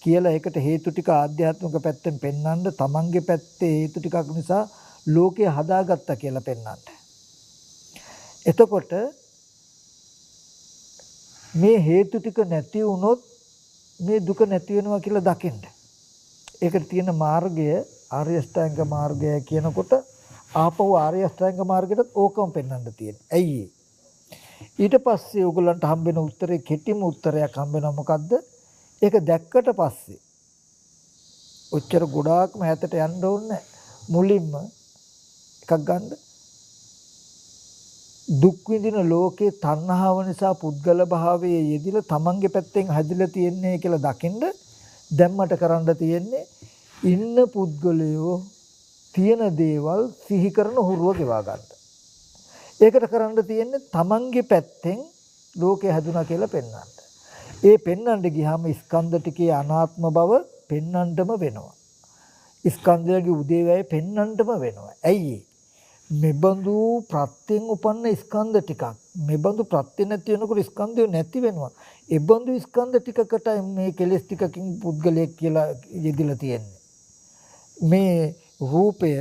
කියලා ඒකට හේතු ටික ආධ්‍යාත්මික පැත්තෙන් පෙන්වන්න තමන්ගේ පැත්තේ හේතු ටිකක් නිසා ලෝකය හදාගත්තා කියලා පෙන්වන්න. එතකොට මේ හේතු ටික නැති වුණොත් මේ දුක නැති වෙනවා කියලා දකින්න. ඒකට තියෙන මාර්ගය ආර්ය අෂ්ටාංග මාර්ගය කියනකොට ආපහු ආර්ය අෂ්ටාංග මාර්ගයටත් ඕකම පෙන්වන්න තියෙනවා. ඇයි ඊට පස්සේ ඔයගලන්ට හම්බෙන උත්තරේ කෙටිම උත්තරයක් හම්බෙනවා මොකද්ද? ඒක දැක්කට පස්සේ ඔච්චර ගොඩාක්ම ඈතට යන්න ඕනේ මුලින්ම එකක් ගන්න. දුක් විඳින ලෝකේ තණ්හාව නිසා පුද්ගල භාවයේ යෙදිලා තමන්ගේ පැත්තෙන් හැදිලා තියන්නේ කියලා දකින්න දැම්මට කරන්න තියෙන්නේ ඉන්න පුද්ගලයෝ තියෙන දේවල් සිහි කරන හුරුව ගෙවා ගන්න. ඒකට කරන්න තියෙන්නේ තමන්ගේ පැත්තෙන් ලෝකේ හැදුනා කියලා පෙන්වන්න. ඒ පෙන්වන්න ගියාම ස්කන්ධ ටිකේ අනාත්ම බව පෙන්වන්නම වෙනවා. ස්කන්ධයගේ උදේවැය පෙන්වන්නම වෙනවා. ඇයි මෙබඳු ප්‍රත්‍යයෙන් උපන්න ස්කන්ධ ටිකක් මෙබඳු ප්‍රත්‍ය නැති වෙනකොට ස්කන්ධය නැති වෙනවා. ඒබඳු ස්කන්ධ ටිකකට මේ කෙලෙස් ටිකකින් පුද්ගලයෙක් කියලා යෙදිලා තියෙන්නේ. මේ රූපය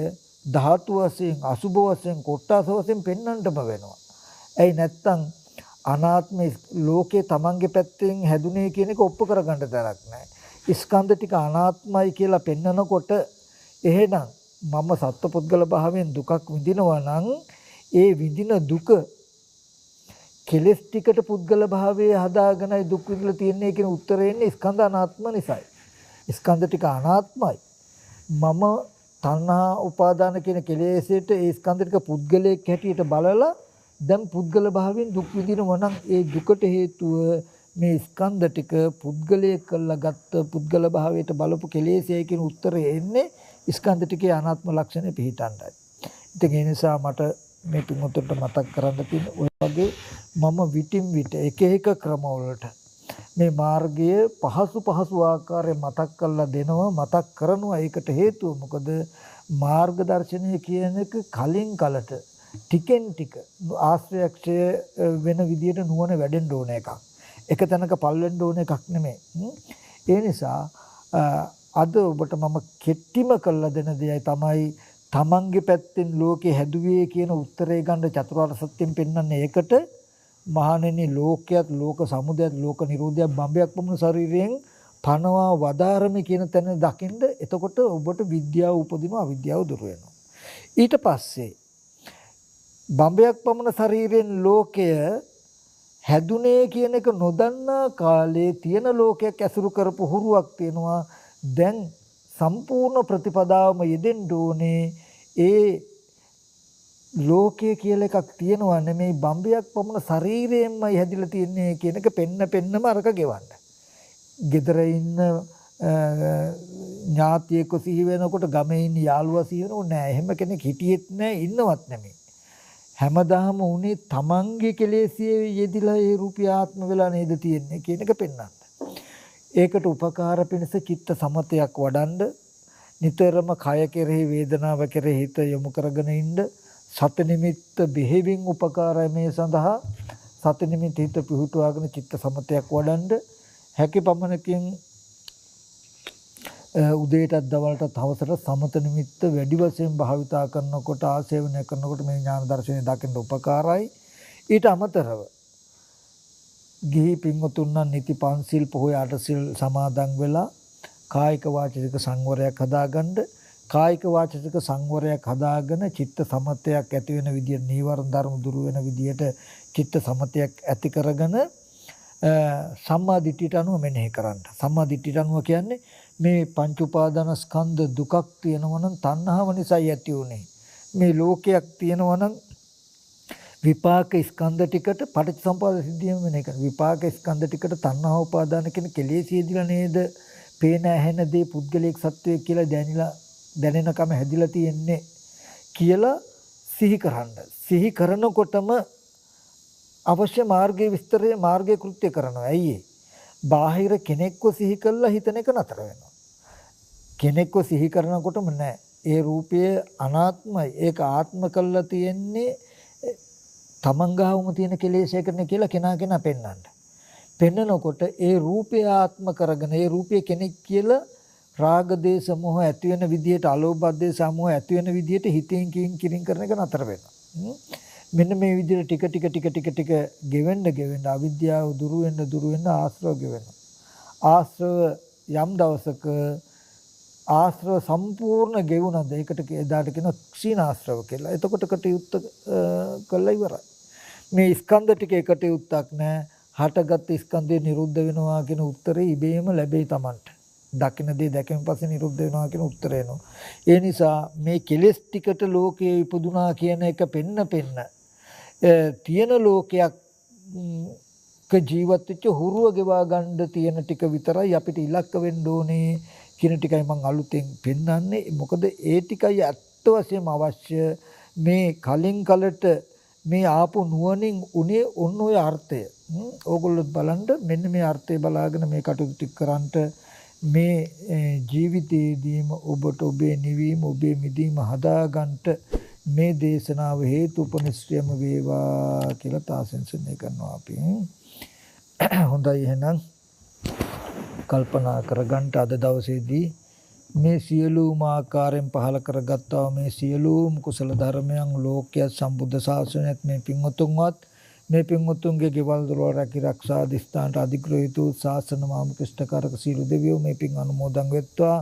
ධාතු වශයෙන් අසුභ වශයෙන් කොට්ටාස වශයෙන් පෙන්වන්නම වෙනවා. ඇයි නැත්තම් අනාත්ම ලෝකේ තමන්ගේ පැත්තෙන් හැදුනේ කියන එක ඔප්පු කරගන්න තරක් නැහැ. ස්කන්ධ ටික අනාත්මයි කියලා පෙන්නකොට එහෙනම් මම සත්පුද්ගල භාවයෙන් දුකක් විඳිනවා නම් ඒ විඳින දුක කෙලස් ටිකට පුද්ගල භාවයේ හදාගෙනයි දුක් විඳලා තියන්නේ කියන උත්තරේ එන්නේ ස්කන්ධ අනාත්ම නිසායි. ස්කන්ධ ටික අනාත්මයි. මම තණ්හා උපාදාන කියන කෙලෙසට ඒ ස්කන්ධ ටික පුද්ගලයෙක් හැටියට බලලා දැන් පුද්ගල භාවයෙන් දුක් විඳිනවා නම් ඒ දුකට හේතුව මේ ස්කන්ධ ටික පුද්ගලයෙක් කළා ගත්ත පුද්ගල භාවයට බලපු කෙලෙසයි කියන උත්තරේ එන්නේ ස්කන්ධ ටිකේ අනාත්ම ලක්ෂණය පිළිටණ්ඩයි. ඉතින් ඒ නිසා මට මේ තුමුතට මතක් කරන්න තියෙන ඔය වගේ මම විටින් විට එක එක ක්‍රමවලට මේ මාර්ගය පහසු ආකාරයෙන් මතක් කරලා දෙනවා මතක් කරනවා. ඒකට හේතුව මොකද මාර්ග දර්ශනය කියන එක කලින් කලට ටිකෙන් ටික ආශ්‍රයක්ෂය වෙන විදියට නුවණ වැඩෙන්න ඕන එකක්. එක තැනක පල් වෙන්න ඕන එකක් නෙමෙයි. ඒ නිසා අද ඔබට මම කෙටිම කළ දෙන දෙයයි තමයි තමන්ගේ පැත්තෙන් ලෝකේ හැදුවේ කියන උත්තරේ ගන්න චතුරාර්ය සත්‍යයෙන් පෙන්වන්නේ. ඒකට මහණෙනි ලෝකයක් ලෝක සමුදයක් ලෝක නිරෝධයක් බඹයක් වුණ ශරීරයෙන් පනවා වදාරමි කියන තැන දකින්ද එතකොට ඔබට විද්‍යාව උපදිනවා අවිද්‍යාව දුර වෙනවා. ඊට පස්සේ බඹයක් පමණ ශරීරයෙන් ලෝකය හැදුනේ කියන එක නොදන්නා කාලේ තියෙන ලෝකයක් ඇසුරු කරපු හුරුවක් තියෙනවා. දැන් සම්පූර්ණ ප්‍රතිපදාවම යෙදෙන්න ඕනේ. ඒ ලෝකය කියලා එකක් තියෙනවා නෙමෙයි බම්බයක් පමණ ශරීරයෙන්මයි හැදිලා තියන්නේ කියන එක පෙන්නම අරක ගෙවන්න. ගෙදර ඉන්න ඥාතියෙක් සිහි වෙනකොට ගමේ ඉන්න යාළුවා සිහි වෙනකොට නෑ එහෙම කෙනෙක් හිටියෙත් නෑ ඉන්නවත් නෙමෙයි. හැමදාම උනේ තමන්ගේ කෙලෙසියේ යෙදිලා ඒ රූපී ආත්ම වෙලා නේද තියෙන්නේ කියන එක පෙන්වන්න. ඒකට උපකාර පිණිස චිත්ත සමතයක් වඩන්ඩ නිතරම කය කෙරෙහි වේදනාව කෙරෙහි හිත යොමු කරගෙන ඉන්න සති නිමිත්ත බෙහෙවින් උපකාරය මේ සඳහා සති නිමිත්ත හිත පිහිටුවාගෙන චිත්ත සමතයක් වඩන්ඩ හැකි පමණකින් උදේටත් දවල්ටත් හවසට සමත නිමිත්ත වැඩි වශයෙන් භාවිතා කරනකොට ආසේවනය කරනකොට මේ ඥාන දර්ශනය දකින්න උපකාරයි. ඊට අමතරව ගිහි පින්වතුන් නම් නිති පන්සිල් පොහොය අටසිල් සමාදන් වෙලා කායික වාචික සංවරයක් හදාගන්න කායික වාචික සංවරයක් හදාගෙන චිත්ත සමතයක් ඇති වෙන විදියට නීවරණ ධර්ම දුරු වෙන විදියට චිත්ත සමතයක් ඇති කරගෙන සම්මා දිට්ඨියට අනුව මෙනෙහි කරන්න. සම්මා දිට්ඨියට අනුව කියන්නේ මේ පංච උපාදාන ස්කන්ධ දුකක් තියෙනවා නම් තණ්හාව නිසායි ඇති උනේ. මේ ලෝකයක් තියෙනවා නම් විපාක ස්කන්ධ ටිකට පටිච්චසමුප්පාද සිද්ධියම වෙන එක. විපාක ස්කන්ධ ටිකට තණ්හා උපාදාන කියන කෙලෙසියදිලා නේද පේන ඇහෙන දේ පුද්ගලික සත්වයක් කියලා දැනিলা දැනෙනකම හැදිලා තියෙන්නේ කියලා සිහි කරන්න. සිහි කරනකොටම අවශ්‍ය මාර්ගයේ විස්තරය මාර්ගයේ කෘත්‍ය කරනවා. ඇයි ඒ? බාහිර කෙනෙක්ව සිහි කළා හිතන එක නතර වෙනවා. කෙනෙක්ව සිහි කරනකොටම නෑ. ඒ රූපය අනාත්මයි. ඒක ආත්ම කළා තියෙන්නේ තමන් ගාවම තියෙන කෙලෙසයකනේ කියලා කෙනා පෙන්වන්න. පෙන්නකොට ඒ රූපය ආත්ම කරගෙන ඒ රූපය කෙනෙක් කියලා රාග දේශ මොහ ඇති වෙන විදිහට අලෝභ දේශ මොහ ඇති වෙන විදිහට හිතින් කිරින් කරන එක නතර වෙනවා. මෙන්න මේ විදිහට ටික ගෙවෙන්න අවිද්‍යාව දුරු වෙන්න ආශ්‍රව ගෙවෙනවා. ආශ්‍රව යම් දවසක ආශ්‍රව සම්පූර්ණ ගෙවුණාද ඒකට එදාට කියන ක්ෂීණාශ්‍රව කියලා. එතකොට කටයුත්ත කළා ඉවරයි. මේ ස්කන්ධ ටික එකටයුත්තක් නැහැ. හටගත් ස්කන්ධය නිරුද්ධ වෙනවා කියන උත්තරේ ඉබේම ලැබෙයි Tamanට. දකින්න දේ දැකීම පස්සේ නිරුද්ධ වෙනවා කියන උත්තරය එනවා. ඒ නිසා මේ කෙලෙස් ටිකට ලෝකයේ ඉපදුනා කියන එක පෙන්න තියෙන ලෝකයක් ජීවත් වෙච්ච හුරුව ගෙවා ගන්න තියෙන ටික විතරයි අපිට ඉලක්ක වෙන්න ඕනේ කියන ටිකයි මම අලුතෙන් පෙන්වන්නේ. මොකද ඒ ටිකයි ඇත්ත වශයෙන්ම අවශ්‍ය. මේ කලින් කලට මේ ආපු නුවණින් උනේ ඔන්න ඔය අර්ථය. ඕගොල්ලොත් බලන්න මෙන්න මේ අර්ථය බලාගෙන මේ කටයුතු ටික කරන්ට මේ ජීවිතයේදීම ඔබට ඔබේ නිවීම ඔබේ මිදීම හදාගන්නට මේ දේශනාව හේතුපනිශ්‍රයම වේවා කියලා තාසෙන්සනේ කරනවා අපි. හොඳයි එහෙනම් කල්පනා කරගන්න අද දවසේදී මේ සියලුම ආකාරයෙන් පහල කරගත්තා මේ සියලුම කුසල ධර්මයන් ලෝකයේ සම්බුද්ධ ශාසනයත් මේ පින්වතුන්වත් මේ පින්වතුන්ගේ ගෙවල් දොරවල් රැකී ආරක්ෂා දිස්ත්‍රාන්ට අධිග්‍රහිත ශාසන මාමුකෂ්ඨකාරක සීල දෙවියෝ මේ පින් අනුමෝදන් වෙත්වා.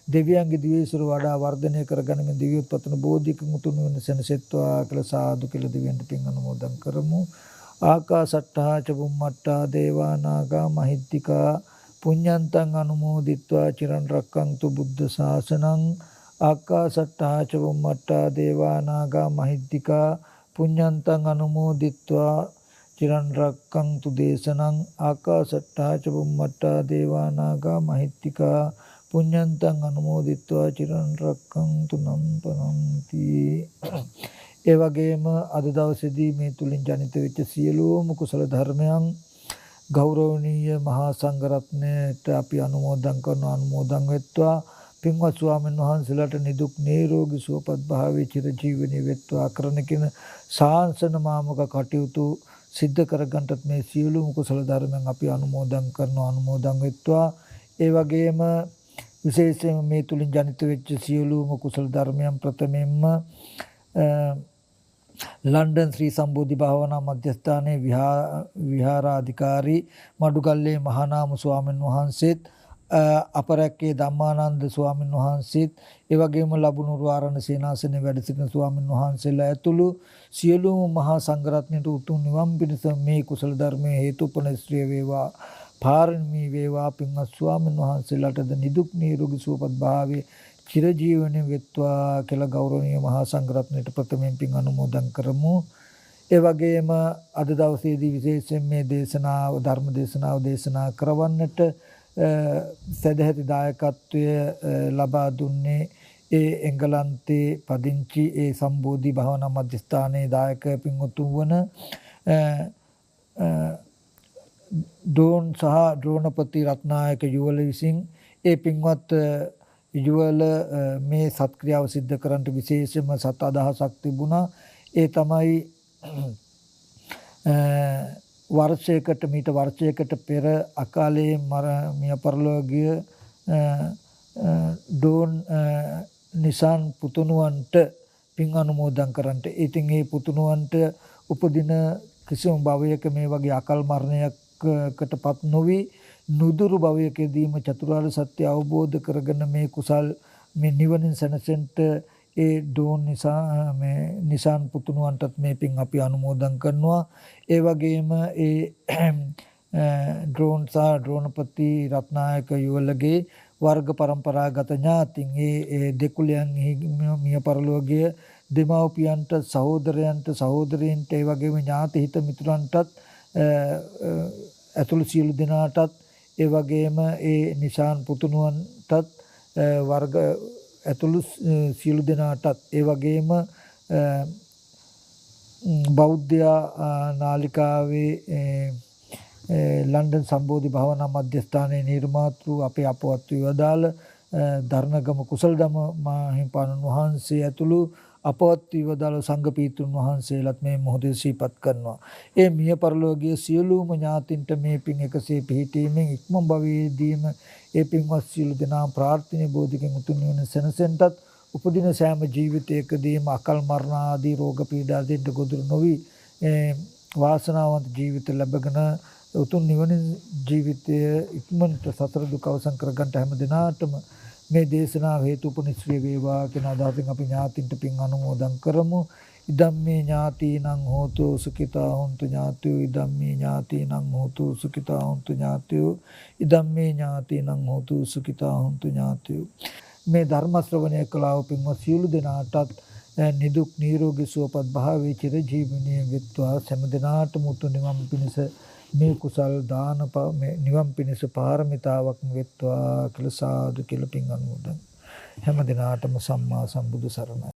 දෙවියන්ගේ දිවිසුර වඩා වර්ධනය කරගනිමින් දිව්‍යොත් පතන බෝධික මුතුන් වෙන සෙනසෙත්වා කියලා සාදු කියලා දෙවියන්ට පින් අනුමෝදන් කරමු. ආකාසට්ටා ච බුම්මට්ටා දේවා නාග මහිත්‍තිකා පුඤ්ඤන්තං අනුමෝදිත්වා චිරන් රැක්කන්තු බුද්ධ ශාසනං. ආකාසට්ටා ච බුම්මට්ටා දේවා නාග මහිත්‍තිකා පුඤ්ඤන්තං අනුමෝදිත්වා චිරන් රැක්කන්තු දේශනං. ආකාසට්ටා ච බුම්මට්ටා දේවා නාග මහිත්‍තිකා පුඤ්ඤන්තං අනුමෝදිත්වා චිරන් රැක්කන්තු නම් පරන්ති. ඒ වගේම අද දවසේදී මේ තුලින් ජනිත වෙච්ච සියලුම කුසල ධර්මයන් ගෞරවනීය මහා සංඝරත්නයට අපි අනුමෝදන් වෙත්වා. පින්වත් ස්වාමීන් වහන්සේලාට නිදුක් නිරෝගී සුවපත් භාවයේ චිරජීවනයේ වෙත්වා. කරන කින සාංශන මාමක කටයුතු සිද්ධ කරගන්නත් මේ සියලුම කුසල ධර්මයන් අපි අනුමෝදන් වෙත්වා. ඒ වගේම විශේෂයෙන් මේ තුලින් ජනිත වෙච්ච සියලුම කුසල ධර්මයන් ප්‍රථමයෙන්ම ලන්ඩන් ශ්‍රී සම්බෝධි භාවනා මධ්‍යස්ථානයේ විහාරාධිකාරී මඩුගල්ලේ මහානාම ස්වාමීන් වහන්සේත් අපරැක්කේ ධම්මානන්ද ස්වාමීන් වහන්සේත් ඒ වගේම ලබුණුරු ආරණ සේනාසනේ වැඩ සිටින ස්වාමීන් වහන්සේලා ඇතුළු සියලුම මහා සංඝරත්නයට උතුම් නිවන් පිණිස මේ කුසල ධර්මයේ හේතුපනිශ්‍රය වේවා. පාරමී වේවා. පින්වත් ස්වාමීන් වහන්සේලාටද නිදුක් නිරෝගී සුවපත් භාවයේ චිරජීවනයේ වෙත්වා කියලා ගෞරවනීය මහා සංඝරත්නයට ප්‍රථමයෙන් පින් අනුමෝදන් කරමු. ඒ වගේම අද දවසේදී විශේෂයෙන් මේ ධර්ම දේශනාව දේශනා කරවන්නට සදැහැති දායකත්වය ලබා දුන්නේ ඒ එංගලන්තේ පදිංචි ඒ සම්බෝධි භාවනා මධ්‍යස්ථානයේ දායක පින්වතුන් වන ඩෝන් සහ ඩ්‍රෝනපති රත්නායක යුවල විසින් ඒ පින්වත් යුවල මේ සත්ක්‍රියාව සිද්ධ කරන්නට විශේෂම සත් අදහසක් තිබුණා. ඒ තමයි මීට වර්ෂයකට පෙර අකාලේ මිය පරලොව ගිය ඩෝන් නිසාන් පුතුණුවන්ට පින් අනුමෝදන් කරන්නට. ඉතින් මේ පුතුණුවන්ට උපදින කිසිම භවයක මේ වගේ අකල් මරණයකටපත් නොවි නුදුරු භවයකදීම චතුරාර්ය සත්‍ය අවබෝධ කරගෙන මේ කුසල් මේ නිවනින් සැනසෙන්නට ඒ ඩෝන් නිසාන් පුතුණුවන්ටත් මේ පින් අපි අනුමෝදන් කරනවා. ඒ වගේම ඒ ඩ්‍රෝන් සහ ඩ්‍රෝනපති රත්නායක යුවලගේ වර්ග પરම්පරාගත ඥාතින් ඒ දෙකුලයන් මිය පරලෝකීය දෙමව්පියන්ට සහෝදරයන්ට සහෝදරීන්ට ඒ වගේම ඥාති හිත මිතුරන්ටත් ඇතුළු සියලු දෙනාටත් ඒ වගේම ඒ නිසාන් පුතුණුවන්ටත් වර්ග ඇතුළු සියලු දෙනාටත් ඒ වගේම බෞද්ධ නාලිකාවේ ලන්ඩන් සම්බෝධි භාවනා මධ්‍යස්ථානයේ නිර්මාතෘ අපේ අපවත් විවදාල ධර්ණගම කුසලදම මාහිමිපාණන් වහන්සේ ඇතුළු අපවත් විවදාල සංඝ පීතුන් වහන්සේලාත් මේ මොහොතේ සිහිපත් කරනවා. ඒ මිය පරලෝකීය සියලුම ඥාතින්ට මේ පින් එකසේ පිහිටීමෙන් ඉක්ම භවයේදීම ඒ පින්වත් සියලු දෙනා ප්‍රාර්ථනීය බෝධිකෙන් උතුම් නිවන සැනසෙන්නටත් උපදින සෑම ජීවිතයකදීම අකල් මරණ ආදී රෝග පීඩා දෙන්න ගොදුරු නොවි වාසනාවන්ත ජීවිත ලැබගෙන උතුම් නිවන ජීවිතය ඉක්මනට සතර දුක අවසන් කරගන්න හැම දිනාටම මේ දේශනාව හේතුපනිශ්‍රේ වේවා කියන අදහසින් අපි ඥාතින්ට පින් අනුමෝදන් කරමු. ඉදම්මේ ඥාතිනං හෝතු සුඛිතා හොන්තු ඥාතියෝ ඉදම්මේ ඥාතිනං හෝතු සුඛිතා හොන්තු ඥාතියෝ ඉදම්මේ ඥාතිනං හෝතු සුඛිතා හොන්තු ඥාතියෝ. මේ ධර්ම ශ්‍රවණය කළා වූ පින්වත් සියලු දෙනාටත් නිදුක් නිරෝගී සුවපත් භාවයේ චිර ජීවනීය වෙත්වා සෑම දිනාටම උතුම් නිවන් පිණිස මේ කුසල් දාන නිවන් පිණිස පාරමිතාවක් වෙත්වා කියලා සාදු කියලා පින් අනුමෝදන්. හැම දිනාටම සම්මා සම්බුදු සරණයි.